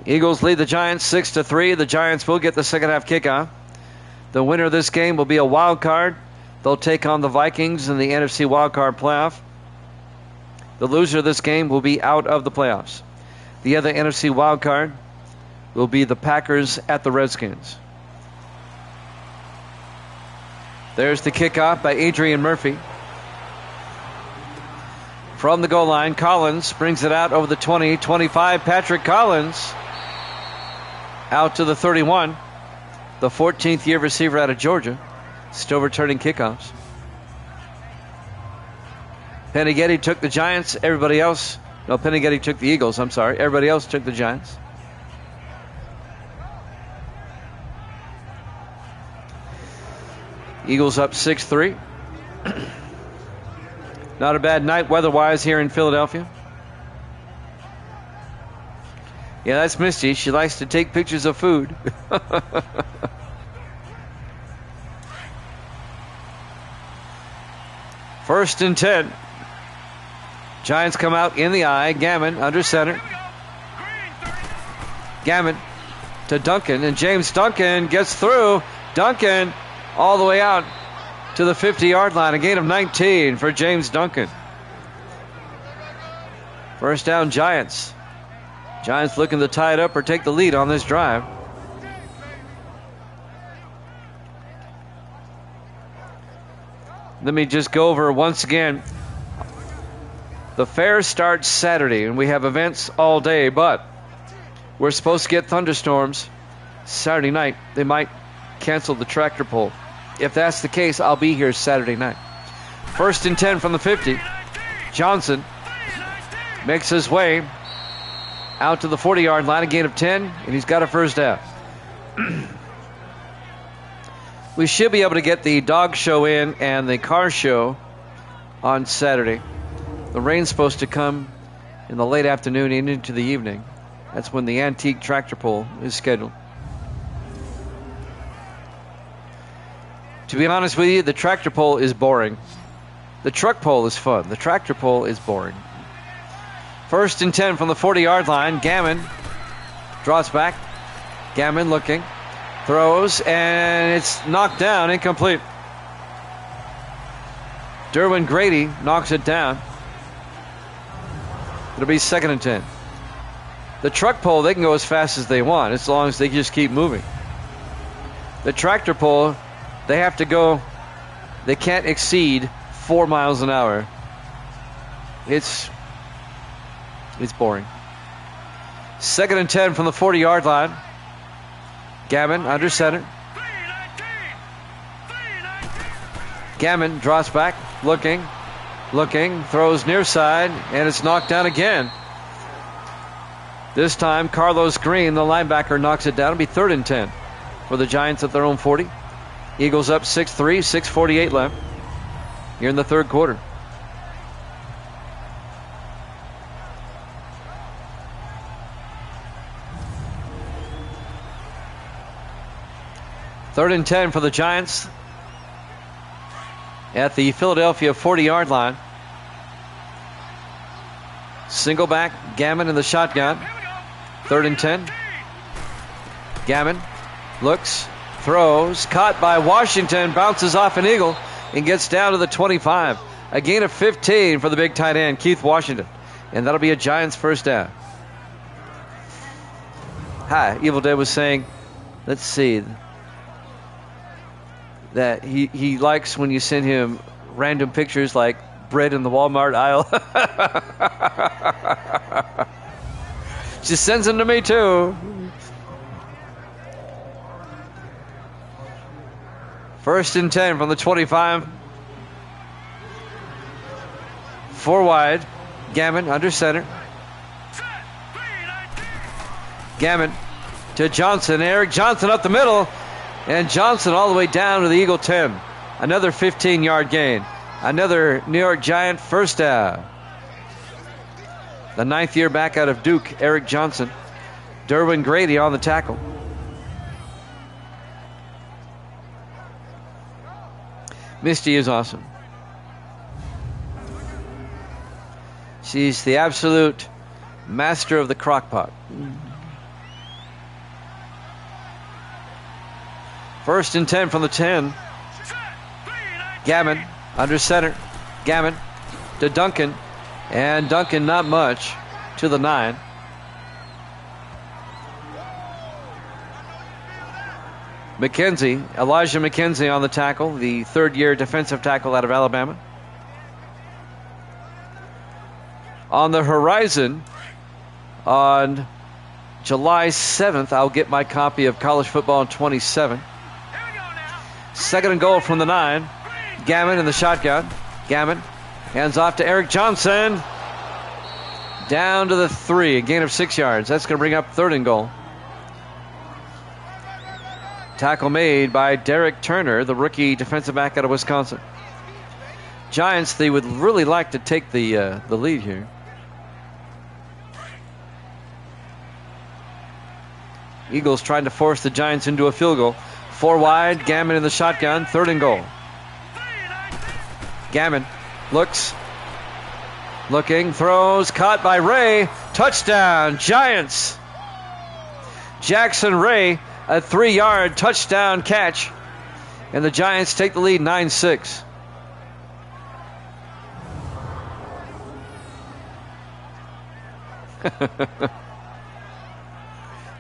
Eagles lead the Giants 6-3. The Giants will get the second half kickoff. The winner of this game will be a wild card. They'll take on the Vikings in the NFC wild card playoff. The loser of this game will be out of the playoffs. The other NFC wild card will be the Packers at the Redskins. There's the kickoff by Adrian Murphy. From the goal line, Collins brings it out over the 20, 25. Patrick Collins out to the 31. The 14th year receiver out of Georgia. Still returning kickoffs. Penighetti took the Giants. Penighetti took the Eagles, I'm sorry. Everybody else took the Giants. Eagles up 6-3. Not a bad night weather-wise here in Philadelphia. Yeah, that's Misty. She likes to take pictures of food. First and 10. Giants come out in the eye. Gammon under center. Gammon to Duncan, and James Duncan gets through. Duncan all the way out to the 50-yard line. A gain of 19 for James Duncan. First down, Giants. Giants looking to tie it up or take the lead on this drive. Let me just go over once again. The fair starts Saturday, and we have events all day, but we're supposed to get thunderstorms Saturday night. They might cancel the tractor pull. If that's the case, I'll be here Saturday night. First and 10 from the 50. Johnson makes his way out to the 40-yard line, a gain of 10, and he's got a first down. We should be able to get the dog show in and the car show on Saturday. The rain's supposed to come in the late afternoon and into the evening. That's when the antique tractor pull is scheduled. To be honest with you, the tractor pull is boring. The truck pull is fun. The tractor pull is boring. First and 10 from the 40-yard line. Gammon draws back. Gammon looking. Throws, and it's knocked down, incomplete. Derwin Grady knocks it down. It'll be second and 10. The truck pull, they can go as fast as they want, as long as they just keep moving. The tractor pull, they have to go, they can't exceed 4 miles an hour. It's boring. Second and 10 from the 40-yard line. Gammon under center. Gammon drops back, looking, throws near side, and it's knocked down again. This time, Carlos Green, the linebacker, knocks it down. It'll be third and 10 for the Giants at their own 40. Eagles up 6-3, 6:48 left here in the third quarter. Third and 10 for the Giants at the Philadelphia 40-yard line. Single back, Gammon in the shotgun. Third and 10. Gammon looks, throws, caught by Washington, bounces off an Eagle, and gets down to the 25. A gain of 15 for the big tight end, Keith Washington. And that'll be a Giants first down. Hi, Evil Dead was saying, Let's see. That he likes when you send him random pictures like bread in the Walmart aisle. She sends them to me too. First and 10 from the 25. 4 wide. Gammon under center. Gammon to Johnson. Eric Johnson up the middle. And Johnson all the way down to the Eagle 10. Another 15-yard gain. Another New York Giant first down. The 9th year back out of Duke, Eric Johnson. Derwin Grady on the tackle. Misty is awesome. She's the absolute master of the crock pot. First and 10 from the 10. Gammon under center. Gammon to Duncan. And Duncan not much to the 9. Elijah McKenzie on the tackle, the 3rd-year defensive tackle out of Alabama. On the horizon, on July 7th, I'll get my copy of College Football in 27. 2nd and goal from the 9. Gammon in the shotgun. Gammon hands off to Eric Johnson. Down to the 3, a gain of 6 yards. That's going to bring up 3rd and goal. Tackle made by Derek Turner, the rookie defensive back out of Wisconsin. Giants, they would really like to take the lead here. Eagles trying to force the Giants into a field goal. 4 wide, Gammon in the shotgun, 3rd and goal. Gammon looks, looking, throws, caught by Ray. Touchdown, Giants. Jackson Ray, a 3-yard touchdown catch. And the Giants take the lead 9-6.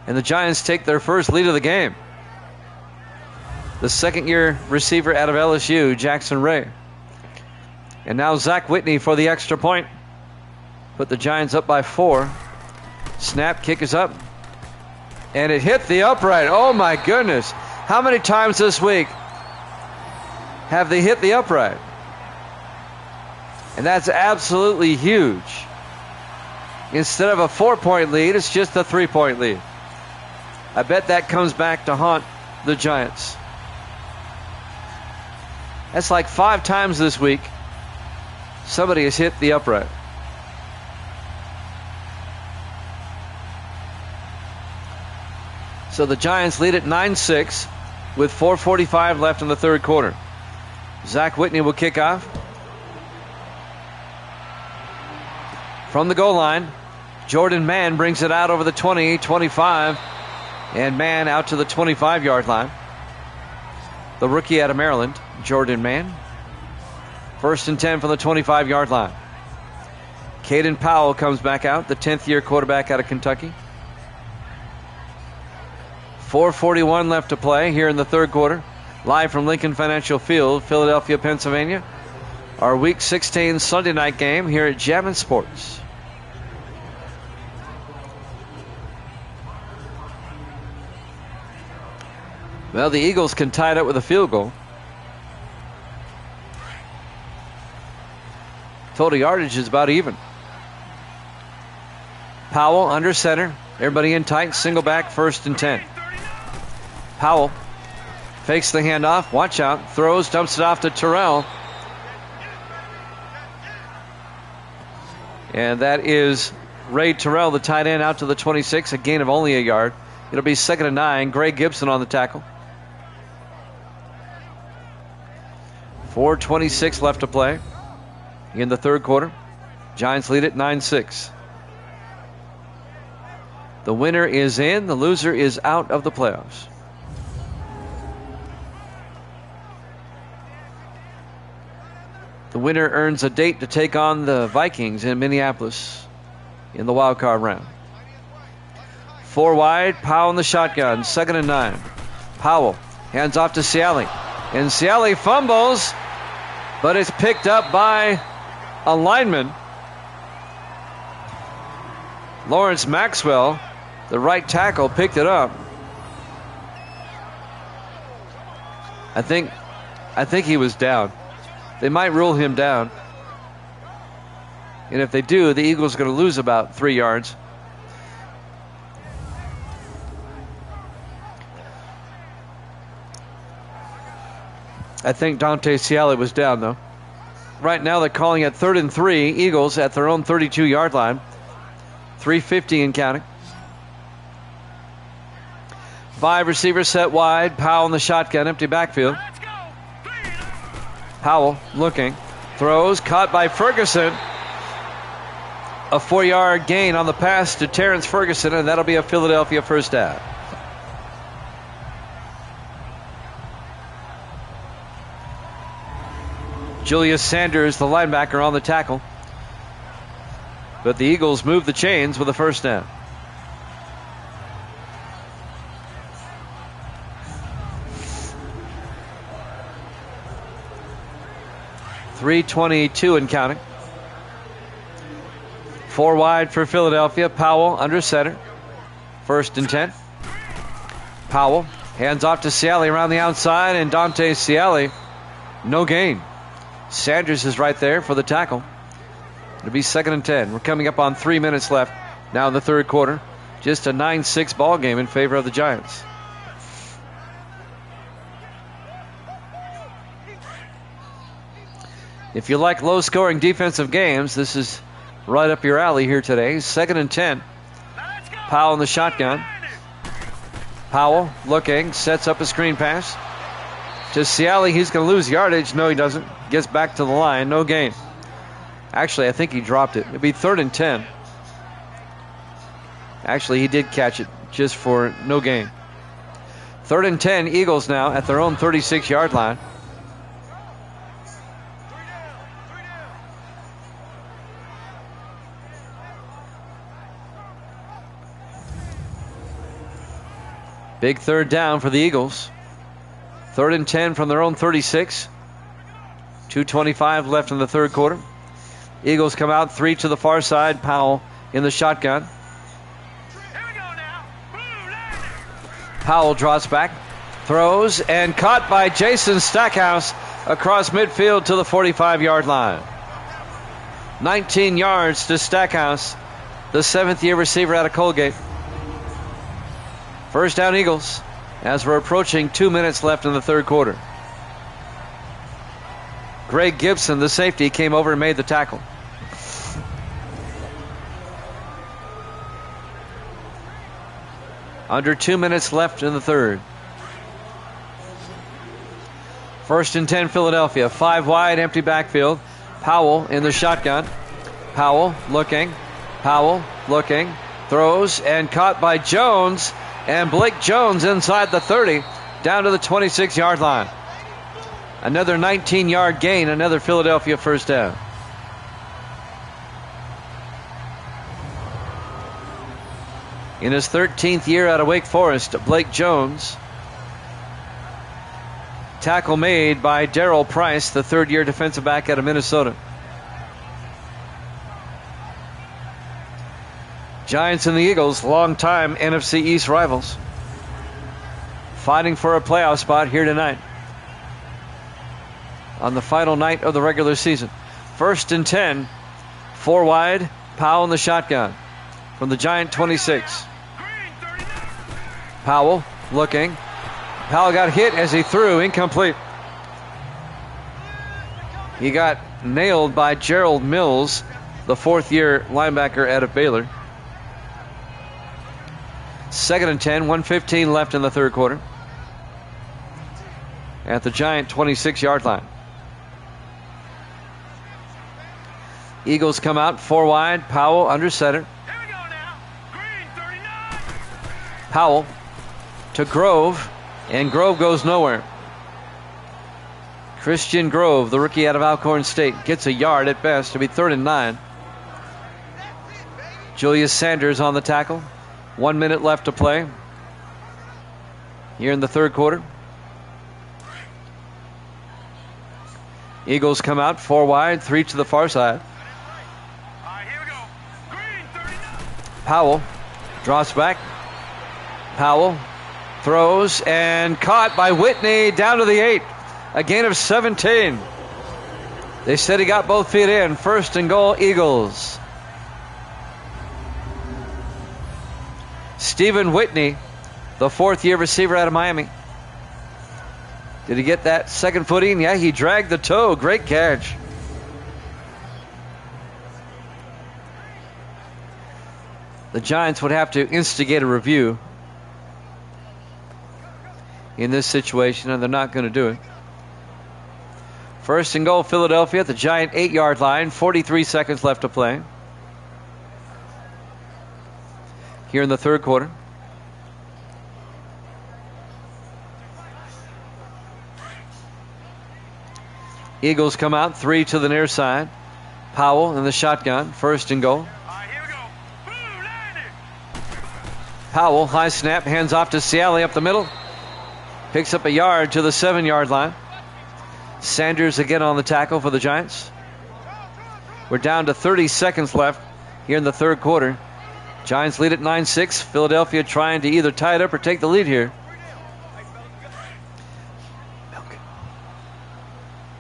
And the Giants take their first lead of the game. The 2nd-year receiver out of LSU, Jackson Ray. And now Zach Whitney for the extra point. Put the Giants up by 4. Snap, kick is up. And it hit the upright. Oh my goodness. How many times this week have they hit the upright? And that's absolutely huge. Instead of a 4-point lead, it's just a 3-point lead. I bet that comes back to haunt the Giants. That's like 5 times this week somebody has hit the upright. So the Giants lead at 9-6 with 4:45 left in the 3rd quarter. Zach Whitney will kick off. From the goal line, Jordan Mann brings it out over the 20, 25, and Mann out to the 25-yard line. The rookie out of Maryland, Jordan Mann. 1st and 10 from the 25-yard line. Caden Powell comes back out, the 10th-year quarterback out of Kentucky. 4:41 left to play here in the 3rd quarter. Live from Lincoln Financial Field, Philadelphia, Pennsylvania. Our Week 16 Sunday night game here at Jammin' Sports. Well, the Eagles can tie it up with a field goal. Total yardage is about even. Powell under center. Everybody in tight. Single back, 1st and 10. Powell fakes the handoff. Watch out. Throws, dumps it off to Terrell. And that is Ray Terrell, the tight end, out to the 26. A gain of only a yard. It'll be 2nd and 9. Greg Gibson on the tackle. 4:26 left to play in the 3rd quarter. Giants lead it 9-6. The winner is in. The loser is out of the playoffs. The winner earns a date to take on the Vikings in Minneapolis in the wild card round. 4 wide, Powell in the shotgun, 2nd and 9. Powell hands off to Ciali. And Ciali fumbles, but it's picked up by a lineman. Lawrence Maxwell, the right tackle, picked it up. I think he was down. They might rule him down. And if they do, the Eagles are going to lose about 3 yards. I think Dante Ciali was down, though. Right now they're calling it 3rd and 3. Eagles at their own 32-yard line. 3:50 and counting. 5 receivers set wide. Powell in the shotgun, empty backfield. Powell looking. Throws, caught by Ferguson. A 4-yard gain on the pass to Terrence Ferguson, and that'll be a Philadelphia first down. Julius Sanders, the linebacker, on the tackle. But the Eagles move the chains with a first down. .322 and counting. 4 wide for Philadelphia. Powell under center. 1st and 10. Powell hands off to Ciali around the outside, and Dante Ciali, no gain. Sanders is right there for the tackle. It'll be 2nd and 10. We're coming up on 3 minutes left now in the 3rd quarter. Just a 9-6 ball game in favor of the Giants. If you like low-scoring defensive games, this is right up your alley here today. 2nd and 10. Powell in the shotgun. Powell looking, sets up a screen pass to Ciali. He's going to lose yardage. No, he doesn't. Gets back to the line. No gain. Actually, I think he dropped it. It'd be 3rd and 10. Actually, he did catch it just for no gain. 3rd and 10. Eagles now at their own 36-yard line. Big 3rd down for the Eagles. 3rd and 10 from their own 36. 2:25 left in the 3rd quarter. Eagles come out 3 to the far side. Powell in the shotgun. Powell draws back, throws, and caught by Jason Stackhouse across midfield to the 45-yard line. 19 yards to Stackhouse, the 7th-year receiver out of Colgate. First down, Eagles, as we're approaching 2 minutes left in the 3rd quarter. Greg Gibson, the safety, came over and made the tackle. Under 2 minutes left in the 3rd. 1st and 10, Philadelphia. 5 wide, empty backfield. Powell in the shotgun. Powell looking. Throws and caught by Jones. And Blake Jones inside the 30, down to the 26-yard line. Another 19-yard gain, another Philadelphia first down. In his 13th year out of Wake Forest, Blake Jones. Tackle made by Darrell Price, the 3rd-year defensive back out of Minnesota. Giants and the Eagles, long-time NFC East rivals, fighting for a playoff spot here tonight on the final night of the regular season. 1st and 10, 4 wide, Powell in the shotgun from the Giant 26. Powell looking. Powell got hit as he threw, incomplete. He got nailed by Gerald Mills, the 4th-year linebacker out of Baylor. 2nd and 10, 1:15 left in the 3rd quarter. At the Giant 26-yard line. Eagles come out 4 wide. Powell under center. Powell to Grove, and Grove goes nowhere. Christian Grove, the rookie out of Alcorn State, gets a yard at best to be 3rd and 9. Julius Sanders on the tackle. 1 minute left to play. here in the third quarter. Eagles come out 4 wide, 3 to the far side. All right, here we go. Green 39. Powell drops back. Powell throws and caught by Whitney down to the 8. A gain of 17. They said he got both feet in. First and goal, Eagles. Stephen Whitney, the fourth-year receiver out of Miami. Did he get that second footing? Yeah, he dragged the toe. Great catch. The Giants would have to instigate a review in this situation, and they're not going to do it. First and goal, Philadelphia at the Giant 8-yard line. 43 seconds left to play here in the third quarter. Eagles come out 3 to the near side. Powell in the shotgun. First and goal. All right, here we go. Boom, landed. Powell, high snap, hands off to Ciali up the middle. Picks up a yard to the 7-yard line. Sanders again on the tackle for the Giants. We're down to 30 seconds left here in the third quarter. Giants lead at 9-6. Philadelphia trying to either tie it up or take the lead here.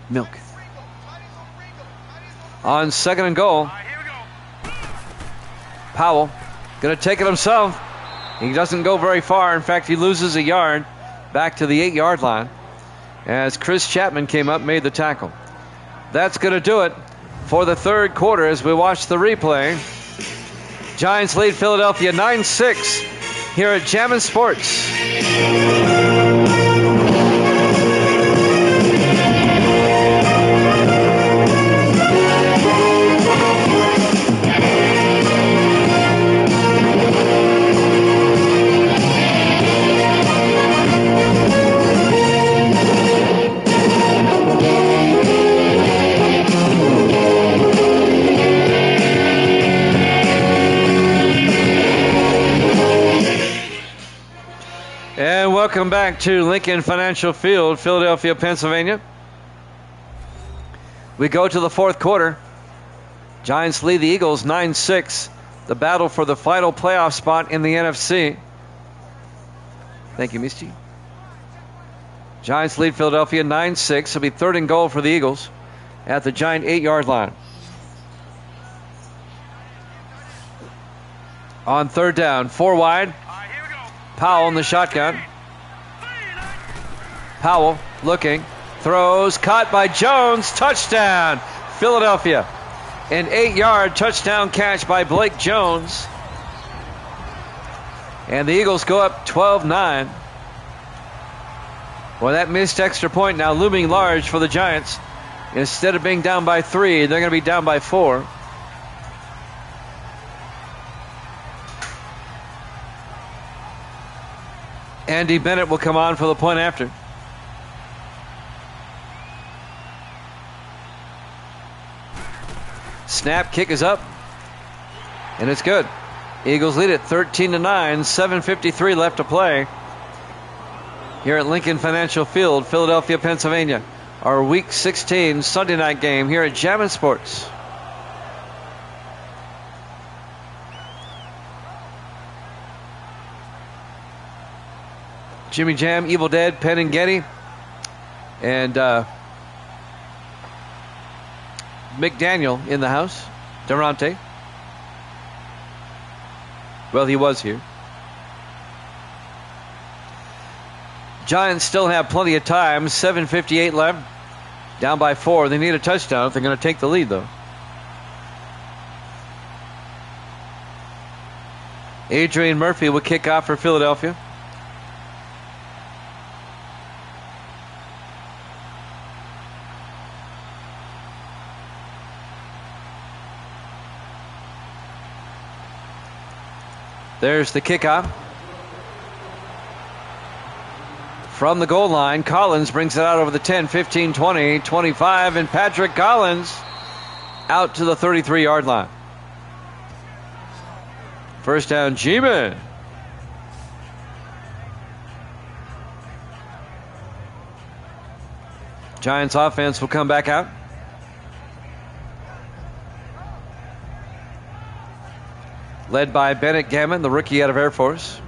Milk. On second and goal. All right, here we go. Powell going to take it himself. He doesn't go very far. In fact, he loses a yard back to the 8-yard line as Chris Chapman came up, made the tackle. That's going to do it for the third quarter as we watch the replay. Giants lead Philadelphia 9-6 here at Jammin' Sports. And welcome back to Lincoln Financial Field, Philadelphia, Pennsylvania. We go to the fourth quarter. Giants lead the Eagles 9-6. The battle for the final playoff spot in the NFC. Thank you, Misty. Giants lead Philadelphia 9-6. It'll be third and goal for the Eagles at the Giant 8-yard line. On third down, 4 wide. Powell in the shotgun. Powell looking, throws, caught by Jones, touchdown, Philadelphia. An 8-yard touchdown catch by Blake Jones. And the Eagles go up 12-9. Well, that missed extra point now looming large for the Giants. Instead of being down by 3, they're going to be down by 4. Andy Bennett will come on for the point after. Snap, kick is up, and it's good. Eagles lead it 13-9, 7:53 left to play here at Lincoln Financial Field, Philadelphia, Pennsylvania. Our Week 16 Sunday night game here at Jammin' Sports. Jimmy Jam, Evil Dead, Penn and Getty, and McDaniel in the house. Durante. Well, he was here. Giants still have plenty of time. 7:58 left. Down by 4. They need a touchdown if they're going to take the lead, though. Adrian Murphy will kick off for Philadelphia. There's the kickoff. From the goal line, Collins brings it out over the 10, 15, 20, 25, and Patrick Collins out to the 33-yard line. First down, G-Man. Giants offense will come back out. Led by Bennett Gammon, the rookie out of Air Force.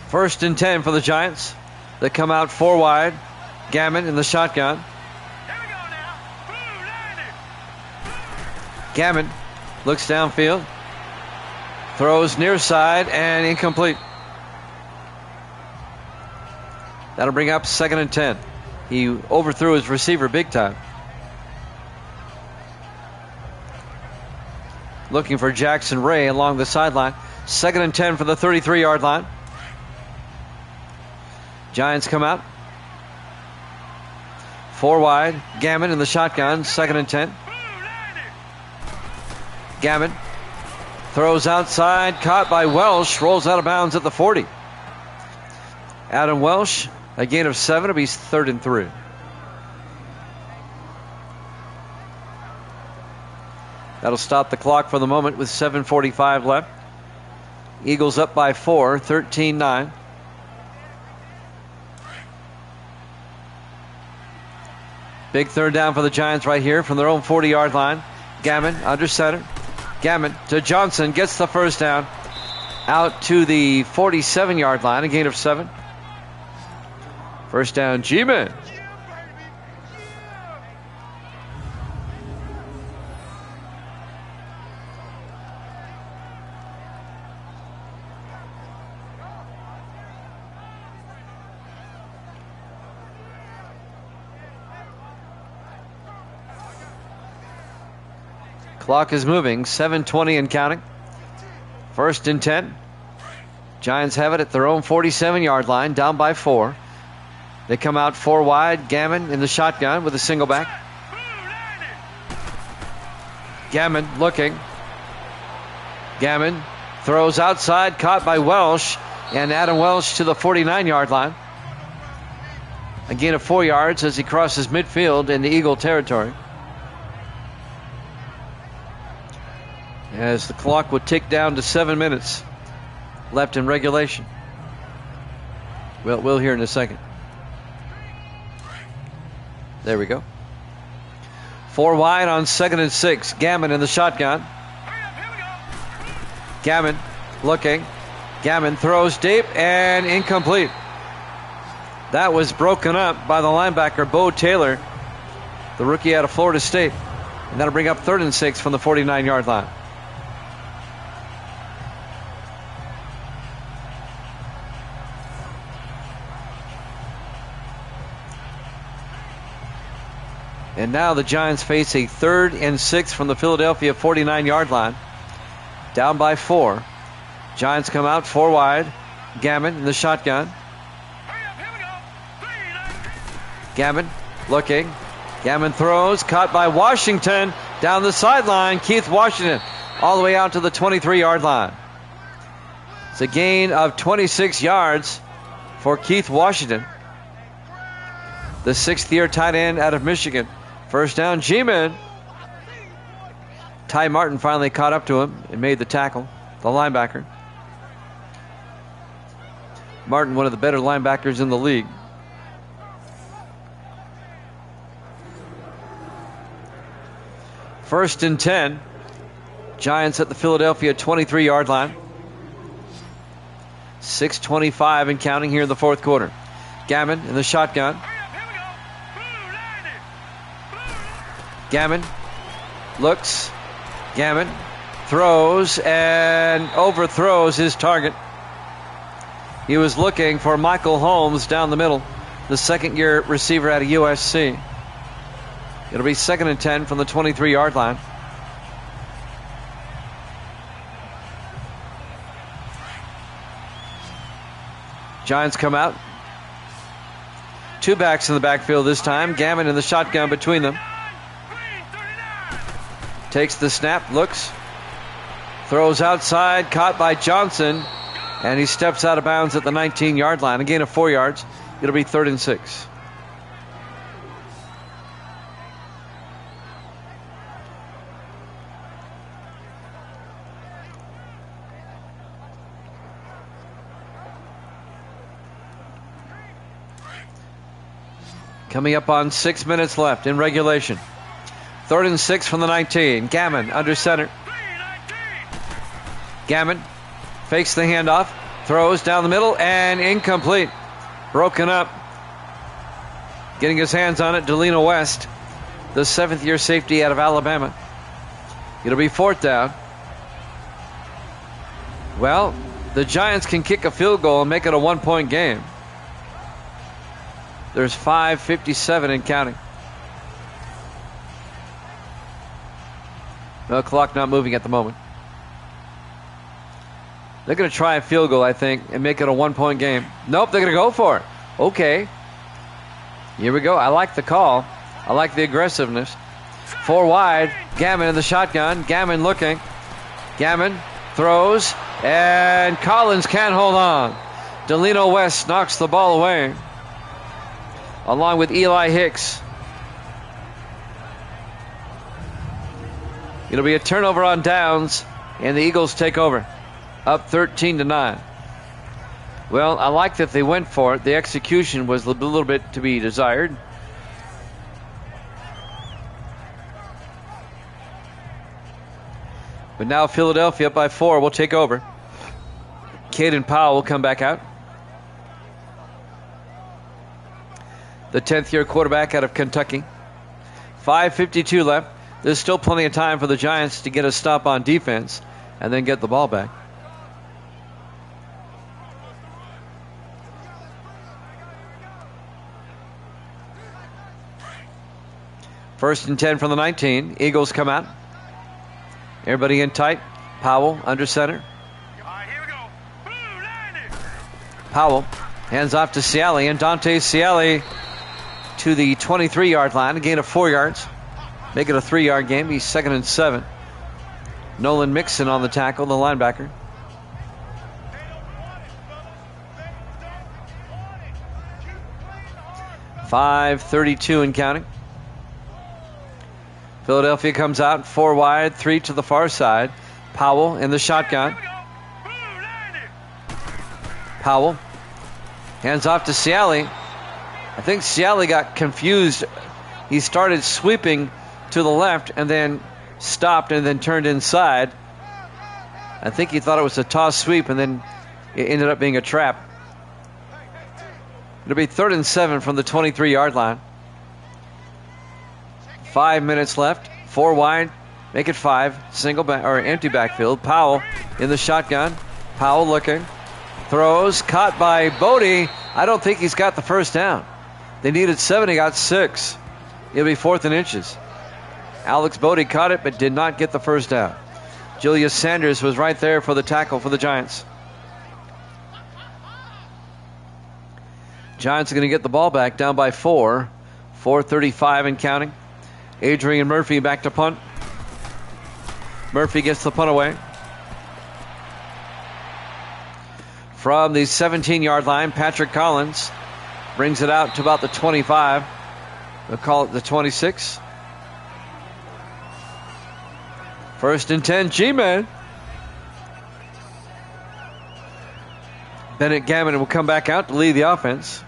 First and 10 for the Giants. They come out 4 wide. Gammon in the shotgun. Gammon looks downfield. Throws near side and incomplete. That'll bring up 2nd and 10. He overthrew his receiver big time. Looking for Jackson Ray along the sideline. 2nd and 10 for the 33-yard line. Giants come out. 4 wide. Gammon in the shotgun. 2nd and 10. Gammon throws outside. Caught by Welsh. Rolls out of bounds at the 40. Adam Welsh, a gain of 7. It'll be 3rd and 3. That'll stop the clock for the moment with 7:45 left. Eagles up by 4, 13-9. Big 3rd down for the Giants right here from their own 40-yard line. Gammon under center. Gammon to Johnson. Gets the 1st down. Out to the 47-yard line. A gain of 7. 1st down, G-Man. Clock is moving, 7:20 and counting. 1st and 10. Giants have it at their own 47-yard line, down by 4. They come out 4 wide. Gammon in the shotgun with a single back. Gammon looking. Gammon throws outside, caught by Welsh, and Adam Welsh to the 49-yard line. A gain of 4 yards as he crosses midfield into Eagle territory. As the clock would tick down to 7 minutes left in regulation. Well, we'll hear in a second. There we go. 4 wide on 2nd and 6. Gammon in the shotgun. Gammon looking. Gammon throws deep and incomplete. That was broken up by the linebacker, Bo Taylor, the rookie out of Florida State. And that'll bring up 3rd and 6 from the 49-yard line. And now the Giants face a 3rd and 6 from the Philadelphia 49-yard line. Down by 4. Giants come out 4 wide. Gammon in the shotgun. Gammon looking. Gammon throws. Caught by Washington. Down the sideline. Keith Washington all the way out to the 23-yard line. It's a gain of 26 yards for Keith Washington, the 6th-year tight end out of Michigan. 1st down, G-Man. Ty Martin finally caught up to him and made the tackle, the linebacker. Martin, one of the better linebackers in the league. First and 10. Giants at the Philadelphia 23-yard line. 6:25 and counting here in the 4th quarter. Gammon in the shotgun. Gammon looks. Gammon throws and overthrows his target. He was looking for Michael Holmes down the middle, the 2nd-year receiver out of USC. It'll be 2nd and 10 from the 23-yard line. Giants come out. 2 backs in the backfield this time. Gammon in the shotgun between them. Takes the snap, looks, throws outside, caught by Johnson, and he steps out of bounds at the 19-yard line. A gain of 4 yards. It'll be 3rd and 6. Coming up on 6 minutes left in regulation. 3rd and 6 from the 19. Gammon under center. Gammon fakes the handoff, throws down the middle, and incomplete. Broken up. Getting his hands on it, Delino West, the 7th-year safety out of Alabama. It'll be 4th down. Well, the Giants can kick a field goal and make it a 1-point game. There's 5:57 and counting. No clock not moving at the moment. They're going to try a field goal, I think, and make it a 1-point game. Nope, they're going to go for it. Okay. Here we go. I like the call. I like the aggressiveness. 4 wide. Gammon in the shotgun. Gammon looking. Gammon throws. And Collins can't hold on. Delino West knocks the ball away, along with Eli Hicks. It'll be a turnover on downs, and the Eagles take over, up 13-9. Well, I like that they went for it. The execution was a little bit to be desired. But now Philadelphia up by 4 will take over. Caden Powell will come back out. The 10th-year quarterback out of Kentucky. 5:52 left. There's still plenty of time for the Giants to get a stop on defense and then get the ball back. First and 10 from the 19. Eagles come out. Everybody in tight. Powell under center. Here we go. Blue 90. Powell hands off to Ciali, and Dante Ciali to the 23-yard line, a gain of 4 yards. Make it a 3-yard game. He's 2nd and 7. Nolan Mixon on the tackle, the linebacker. .5:32 and counting. Philadelphia comes out 4 wide, 3 to the far side. Powell in the shotgun. Powell hands off to Ciali. I think Ciali got confused. He started sweeping to the left and then stopped and then turned inside. I think he thought it was a toss sweep, and then it ended up being a trap. It'll be 3rd and 7 from the 23-yard line. 5 minutes left. 4 wide. Make it 5. Single back or empty backfield. Powell in the shotgun. Powell looking. Throws. Caught by Bodie. I don't think he's got the first down. They needed 7. He got 6. It'll be 4th and inches. Alex Bodie caught it but did not get the first down. Julius Sanders was right there for the tackle for the Giants. Giants are going to get the ball back down by 4. 4:35 and counting. Adrian Murphy back to punt. Murphy gets the punt away. From the 17-yard line, Patrick Collins brings it out to about the 25. They'll call it the 26. 1st and 10, G-Man. Bennett Gammon will come back out to lead the offense.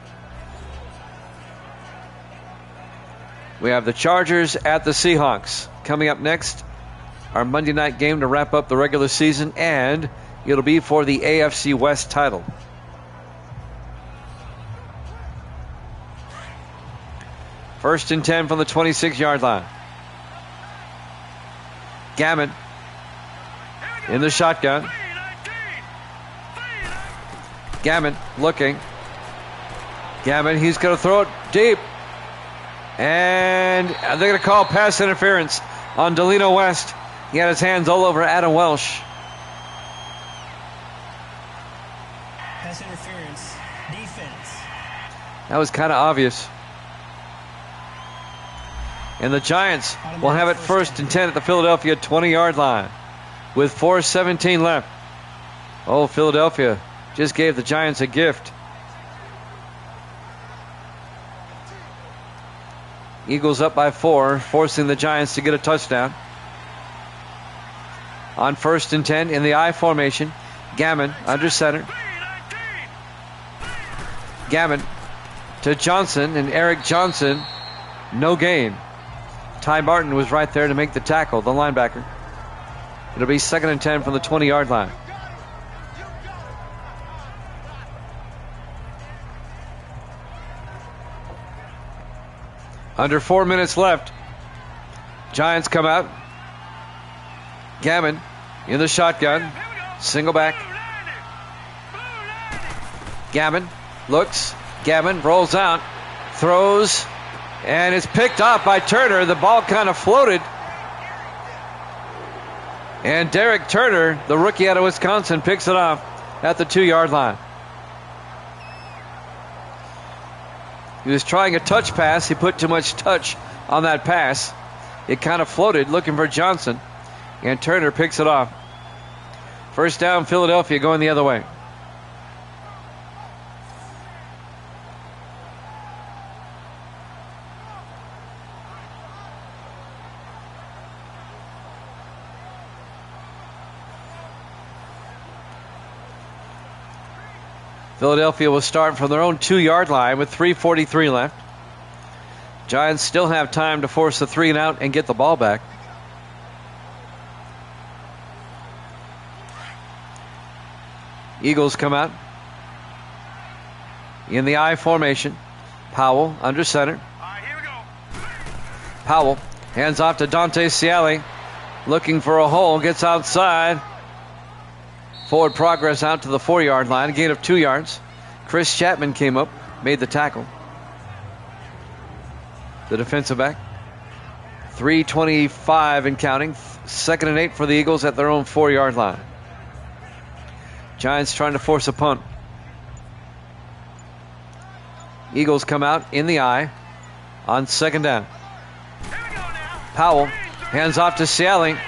We have the Chargers at the Seahawks. Coming up next, our Monday night game to wrap up the regular season, and it'll be for the AFC West title. First and 10 from the 26-yard line. Gammon in the shotgun. Gammon looking. Gammon, he's going to throw it deep. And they're going to call pass interference on Delino West. He had his hands all over Adam Welsh. Pass interference. Defense. That was kind of obvious. And the Giants will have it 1st and 10 at the Philadelphia 20-yard line with 4:17 left. Oh, Philadelphia just gave the Giants a gift. Eagles up by 4, forcing the Giants to get a touchdown. On 1st and 10 in the I formation, Gammon under center. Gammon to Johnson, and Eric Johnson, no gain. Ty Martin was right there to make the tackle, the linebacker. It'll be 2nd and 10 from the 20-yard line. Under 4 minutes left. Giants come out. Gammon in the shotgun. Single back. Gammon looks. Gammon rolls out. Throws. And it's picked off by Turner. The ball kind of floated. And Derek Turner, the rookie out of Wisconsin, picks it off at the 2-yard line. He was trying a touch pass. He put too much touch on that pass. It kind of floated, looking for Johnson. And Turner picks it off. First down, Philadelphia going the other way. Philadelphia will start from their own 2-yard line with 3:43 left. Giants still have time to force the 3 and out and get the ball back. Eagles come out in the I formation. Powell under center. Here we go. Powell hands off to Dante Ciali, looking for a hole, gets outside. Forward progress out to the 4-yard line, a gain of 2 yards. Chris Chapman came up, made the tackle. The defensive back. 3:25 and counting. 2nd and 8 for the Eagles at their own 4-yard line. Giants trying to force a punt. Eagles come out in the I on 2nd down. Powell hands off to Ciali.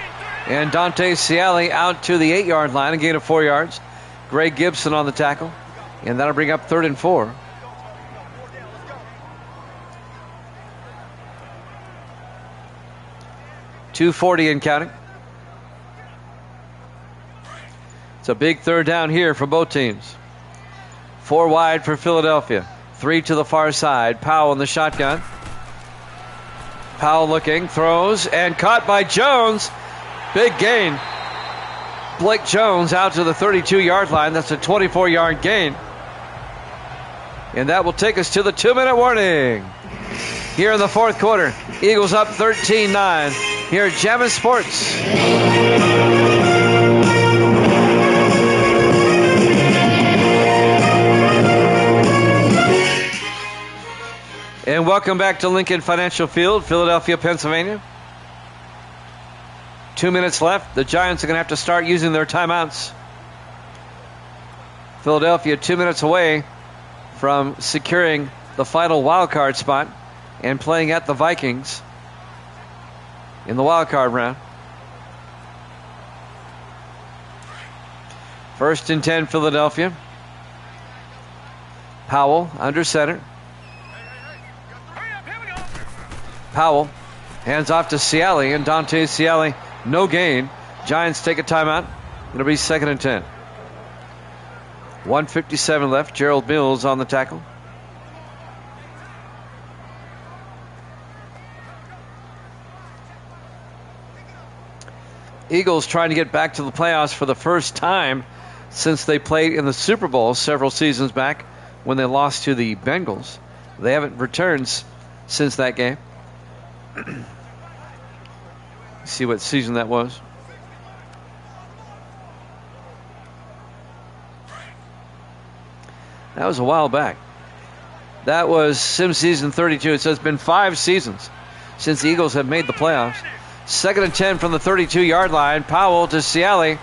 And Dante Ciali out to the 8-yard line, a gain of 4 yards. Greg Gibson on the tackle. And that'll bring up 3rd and 4. .240 and counting. It's a big 3rd down here for both teams. 4 wide for Philadelphia. 3 to the far side. Powell in the shotgun. Powell looking, throws, and caught by Jones. Big gain. Blake Jones out to the 32-yard line. That's a 24-yard gain. And that will take us to the 2-minute warning. Here in the 4th quarter, Eagles up 13-9. Here at Jammin' Sports. And welcome back to Lincoln Financial Field, Philadelphia, Pennsylvania. 2 minutes left. The Giants are going to have to start using their timeouts. Philadelphia 2 minutes away from securing the final wild card spot and playing at the Vikings in the wild card round. 1st and 10, Philadelphia. Powell under center. Powell hands off to Ciali, and Dante Ciali, no gain. Giants take a timeout. It'll be 2nd and 10. 1:57 left. Gerald Mills on the tackle. Eagles trying to get back to the playoffs for the first time since they played in the Super Bowl several seasons back when they lost to the Bengals. They haven't returned since that game. See what season that was. That was a while back. That was Sim season 32. So it's been 5 seasons since the Eagles have made the playoffs. 2nd and 10 from the 32-yard line. Powell to Ciali.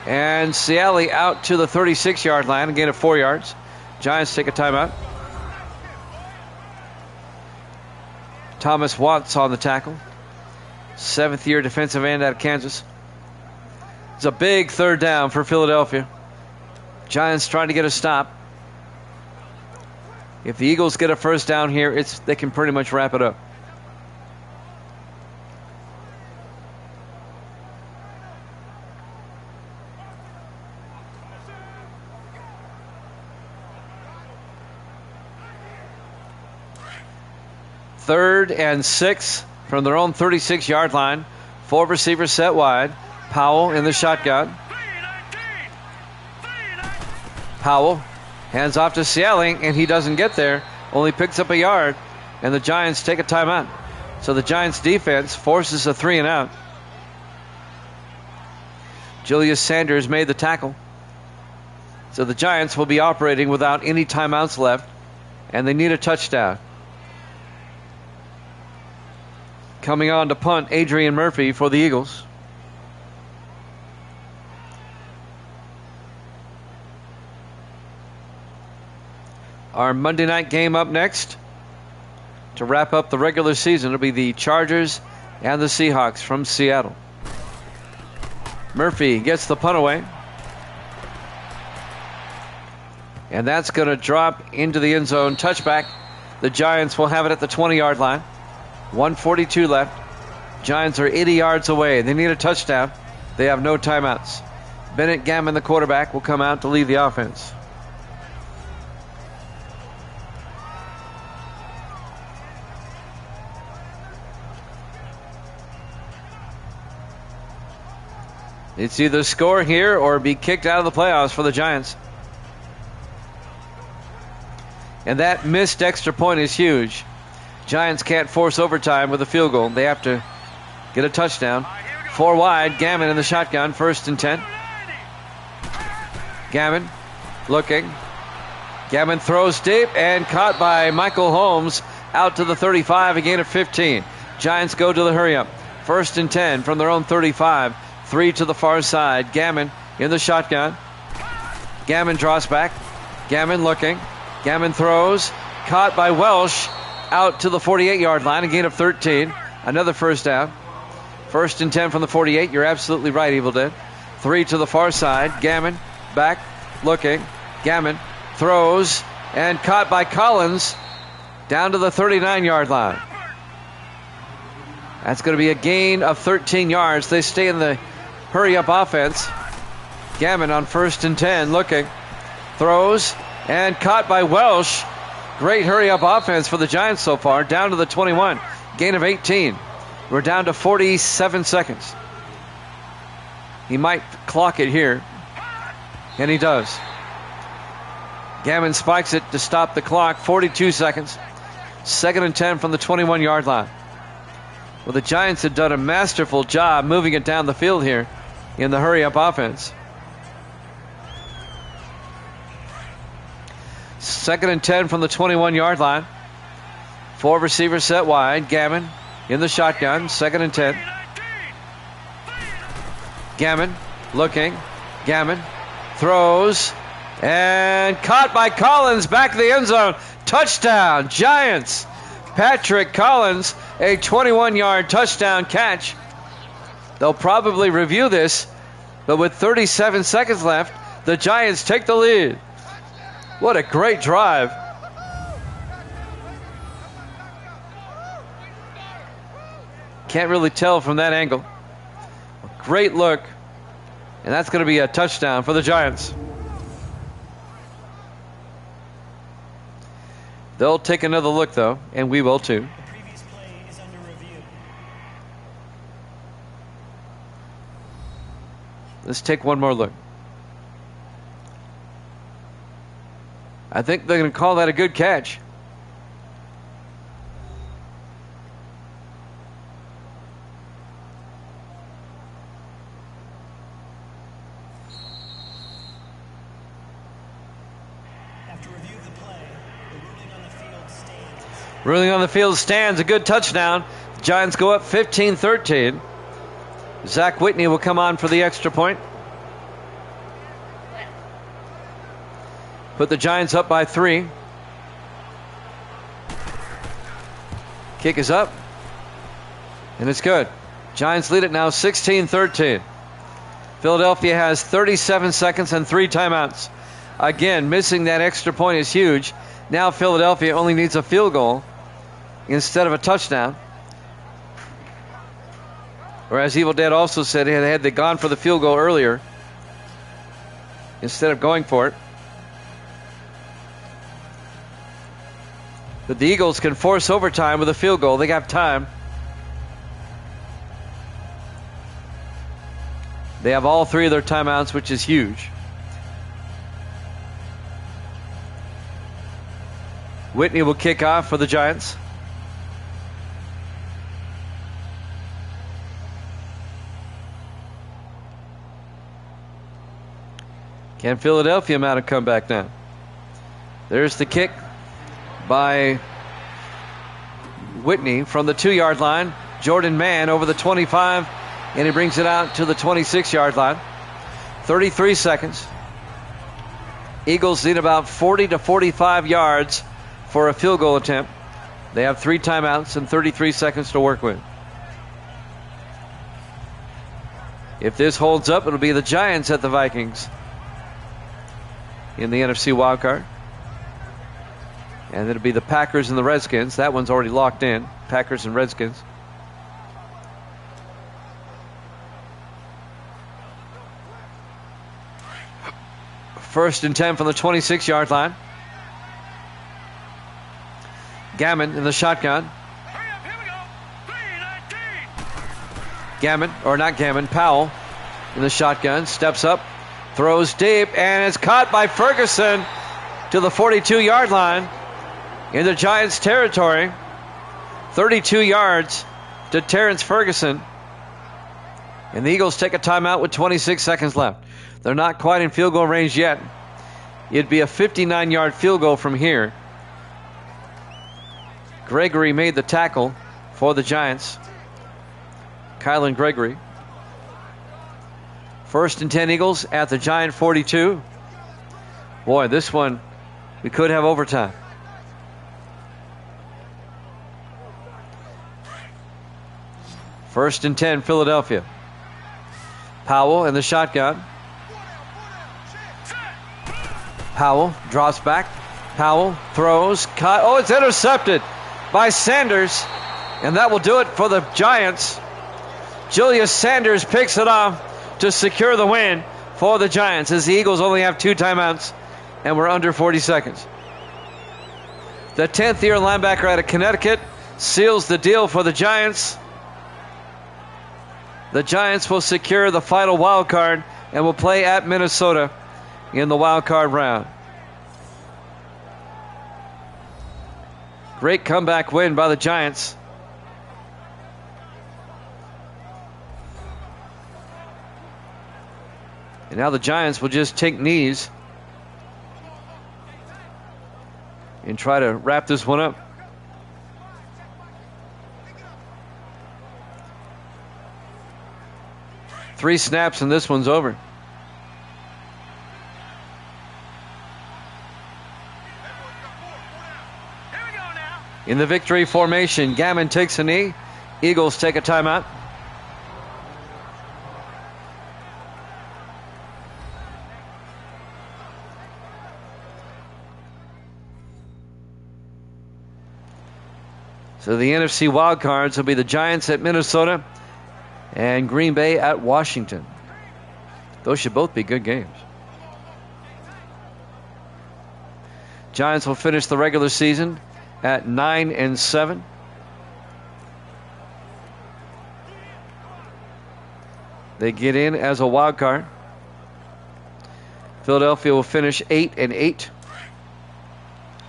And Ciali out to the 36-yard line, a gain of 4 yards. Giants take a timeout. Thomas Watts on the tackle. 7th-year defensive end out of Kansas. It's a big 3rd down for Philadelphia. Giants trying to get a stop. If the Eagles get a first down here, they can pretty much wrap it up. 3rd and 6 from their own 36-yard line. 4 receivers set wide. Powell in the shotgun. Powell hands off to Cialing, and he doesn't get there. Only picks up a yard, and the Giants take a timeout. So the Giants defense forces a 3 and out. Julius Sanders made the tackle. So the Giants will be operating without any timeouts left, and they need a touchdown. Coming on to punt, Adrian Murphy for the Eagles. Our Monday night game up next to wrap up the regular season will be the Chargers and the Seahawks from Seattle. Murphy gets the punt away. And that's going to drop into the end zone. Touchback. The Giants will have it at the 20-yard line. 1:42 left. Giants are 80 yards away. They need a touchdown. They have no timeouts. Bennett Gammon, the quarterback, will come out to lead the offense. It's either score here or be kicked out of the playoffs for the Giants. And that missed extra point is huge. Giants can't force overtime with a field goal. They have to get a touchdown. 4 wide. Gammon in the shotgun. 1st and 10. Gammon looking. Gammon throws deep and caught by Michael Holmes out to the 35. A gain of 15. Giants go to the hurry up. 1st and 10 from their own 35. 3 to the far side. Gammon in the shotgun. Gammon draws back. Gammon looking. Gammon throws. Caught by Welsh out to the 48-yard line. A gain of 13. Another first down. 1st and 10 from the 48. You're absolutely right, Evil Dead. 3 to the far side. Gammon back looking. Gammon throws and caught by Collins down to the 39-yard line. That's going to be a gain of 13 yards. They stay in the hurry-up offense. Gammon on 1st and 10 looking. Throws and caught by Welsh. Great hurry-up offense for the Giants so far. Down to the 21. Gain of 18. We're down to 47 seconds. He might clock it here. And he does. Gammon spikes it to stop the clock. 42 seconds. 2nd and 10 from the 21-yard line. Well, the Giants have done a masterful job moving it down the field here in the hurry-up offense. 2nd and 10 from the 21-yard line. 4 receivers set wide. Gammon in the shotgun. 2nd and 10. Gammon looking. Gammon throws and caught by Collins back of the end zone. Touchdown, Giants. Patrick Collins, a 21-yard touchdown catch. They'll probably review this, but with 37 seconds left, the Giants take the lead. What a great drive. Can't really tell from that angle. A great look. And that's going to be a touchdown for the Giants. They'll take another look, though, and we will too. The previous play is under review. Let's take one more look. I think they're going to call that a good catch. After review of the play, the ruling on the field stands. Ruling on the field stands. A good touchdown. Giants go up 15-13. Zach Whitney will come on for the extra point. Put the Giants up by 3. Kick is up. And it's good. Giants lead it now 16-13. Philadelphia has 37 seconds and 3 timeouts. Again, missing that extra point is huge. Now Philadelphia only needs a field goal instead of a touchdown. Or as Evil Dead also said, had they gone for the field goal earlier instead of going for it. But the Eagles can force overtime with a field goal. They got time. They have all three of their timeouts, which is huge. Whitney will kick off for the Giants. Can Philadelphia mount a comeback now? There's the kick by Whitney from the 2-yard line. Jordan Mann over the 25, and he brings it out to the 26-yard line. 33 seconds. Eagles need about 40 to 45 yards for a field goal attempt. They have 3 timeouts and 33 seconds to work with. If this holds up, it'll be the Giants at the Vikings in the NFC wildcard. And it'll be the Packers and the Redskins. That one's already locked in. Packers and Redskins. First and 10 from the 26-yard line. Gammon in the shotgun. Hurry up, here we go. 319. Gammon, or not Gammon, Powell in the shotgun. Steps up, throws deep, and is caught by Ferguson to the 42-yard line in the Giants' territory. 32 yards to Terrence Ferguson. And the Eagles take a timeout with 26 seconds left. They're not quite in field goal range yet. It'd be a 59-yard field goal from here. Gregory made the tackle for the Giants. Kylan Gregory. First and 10 Eagles at the Giant 42. Boy, this one, we could have overtime. First and 10 Philadelphia. Powell in the shotgun. Powell drops back. Powell throws. Cut. Oh, it's intercepted by Sanders. And that will do it for the Giants. Julius Sanders picks it off to secure the win for the Giants, as the Eagles only have 2 timeouts and we're under 40 seconds. The 10th-year linebacker out of Connecticut seals the deal for the Giants. The Giants will secure the final wild card and will play at Minnesota in the wild card round. Great comeback win by the Giants. And now the Giants will just take knees and try to wrap this one up. Three snaps and this one's over. In the victory formation, Gammon takes a knee. Eagles take a timeout. So the NFC wildcards will be the Giants at Minnesota and Green Bay at Washington. Those should both be good games. Giants will finish the regular season at 9-7. They get in as a wild card. Philadelphia will finish 8-8.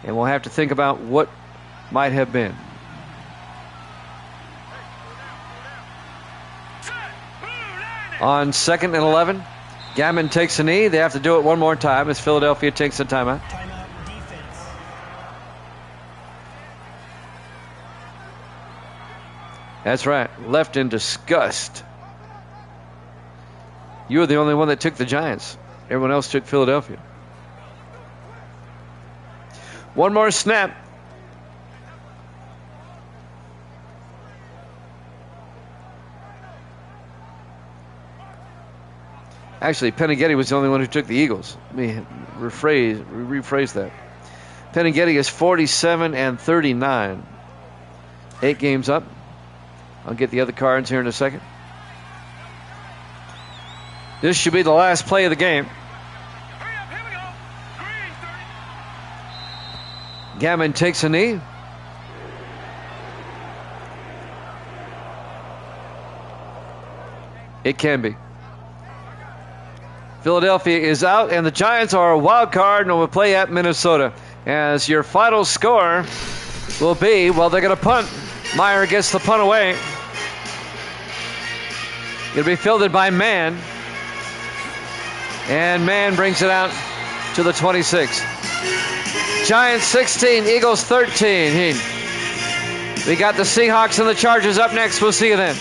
And we'll have to think about what might have been. On 2nd and 11, Gammon takes a knee. They have to do it one more time as Philadelphia takes a timeout. Timeout defense. That's right. Left in disgust. You were the only one that took the Giants. Everyone else took Philadelphia. One more snap. Actually, Peneghetti was the only one who took the Eagles. Let me rephrase that. Peneghetti is 47-39. 8 games up. I'll get the other cards here in a second. This should be the last play of the game. Hurry up, here we go. Green 30. Gammon takes a knee. It can be. Philadelphia is out, and the Giants are a wild card and will play at Minnesota. As your final score will be, well, they're going to punt. Meyer gets the punt away. It'll be fielded by Mann. And Mann brings it out to the 26. Giants 16, Eagles 13. We got the Seahawks and the Chargers up next. We'll see you then.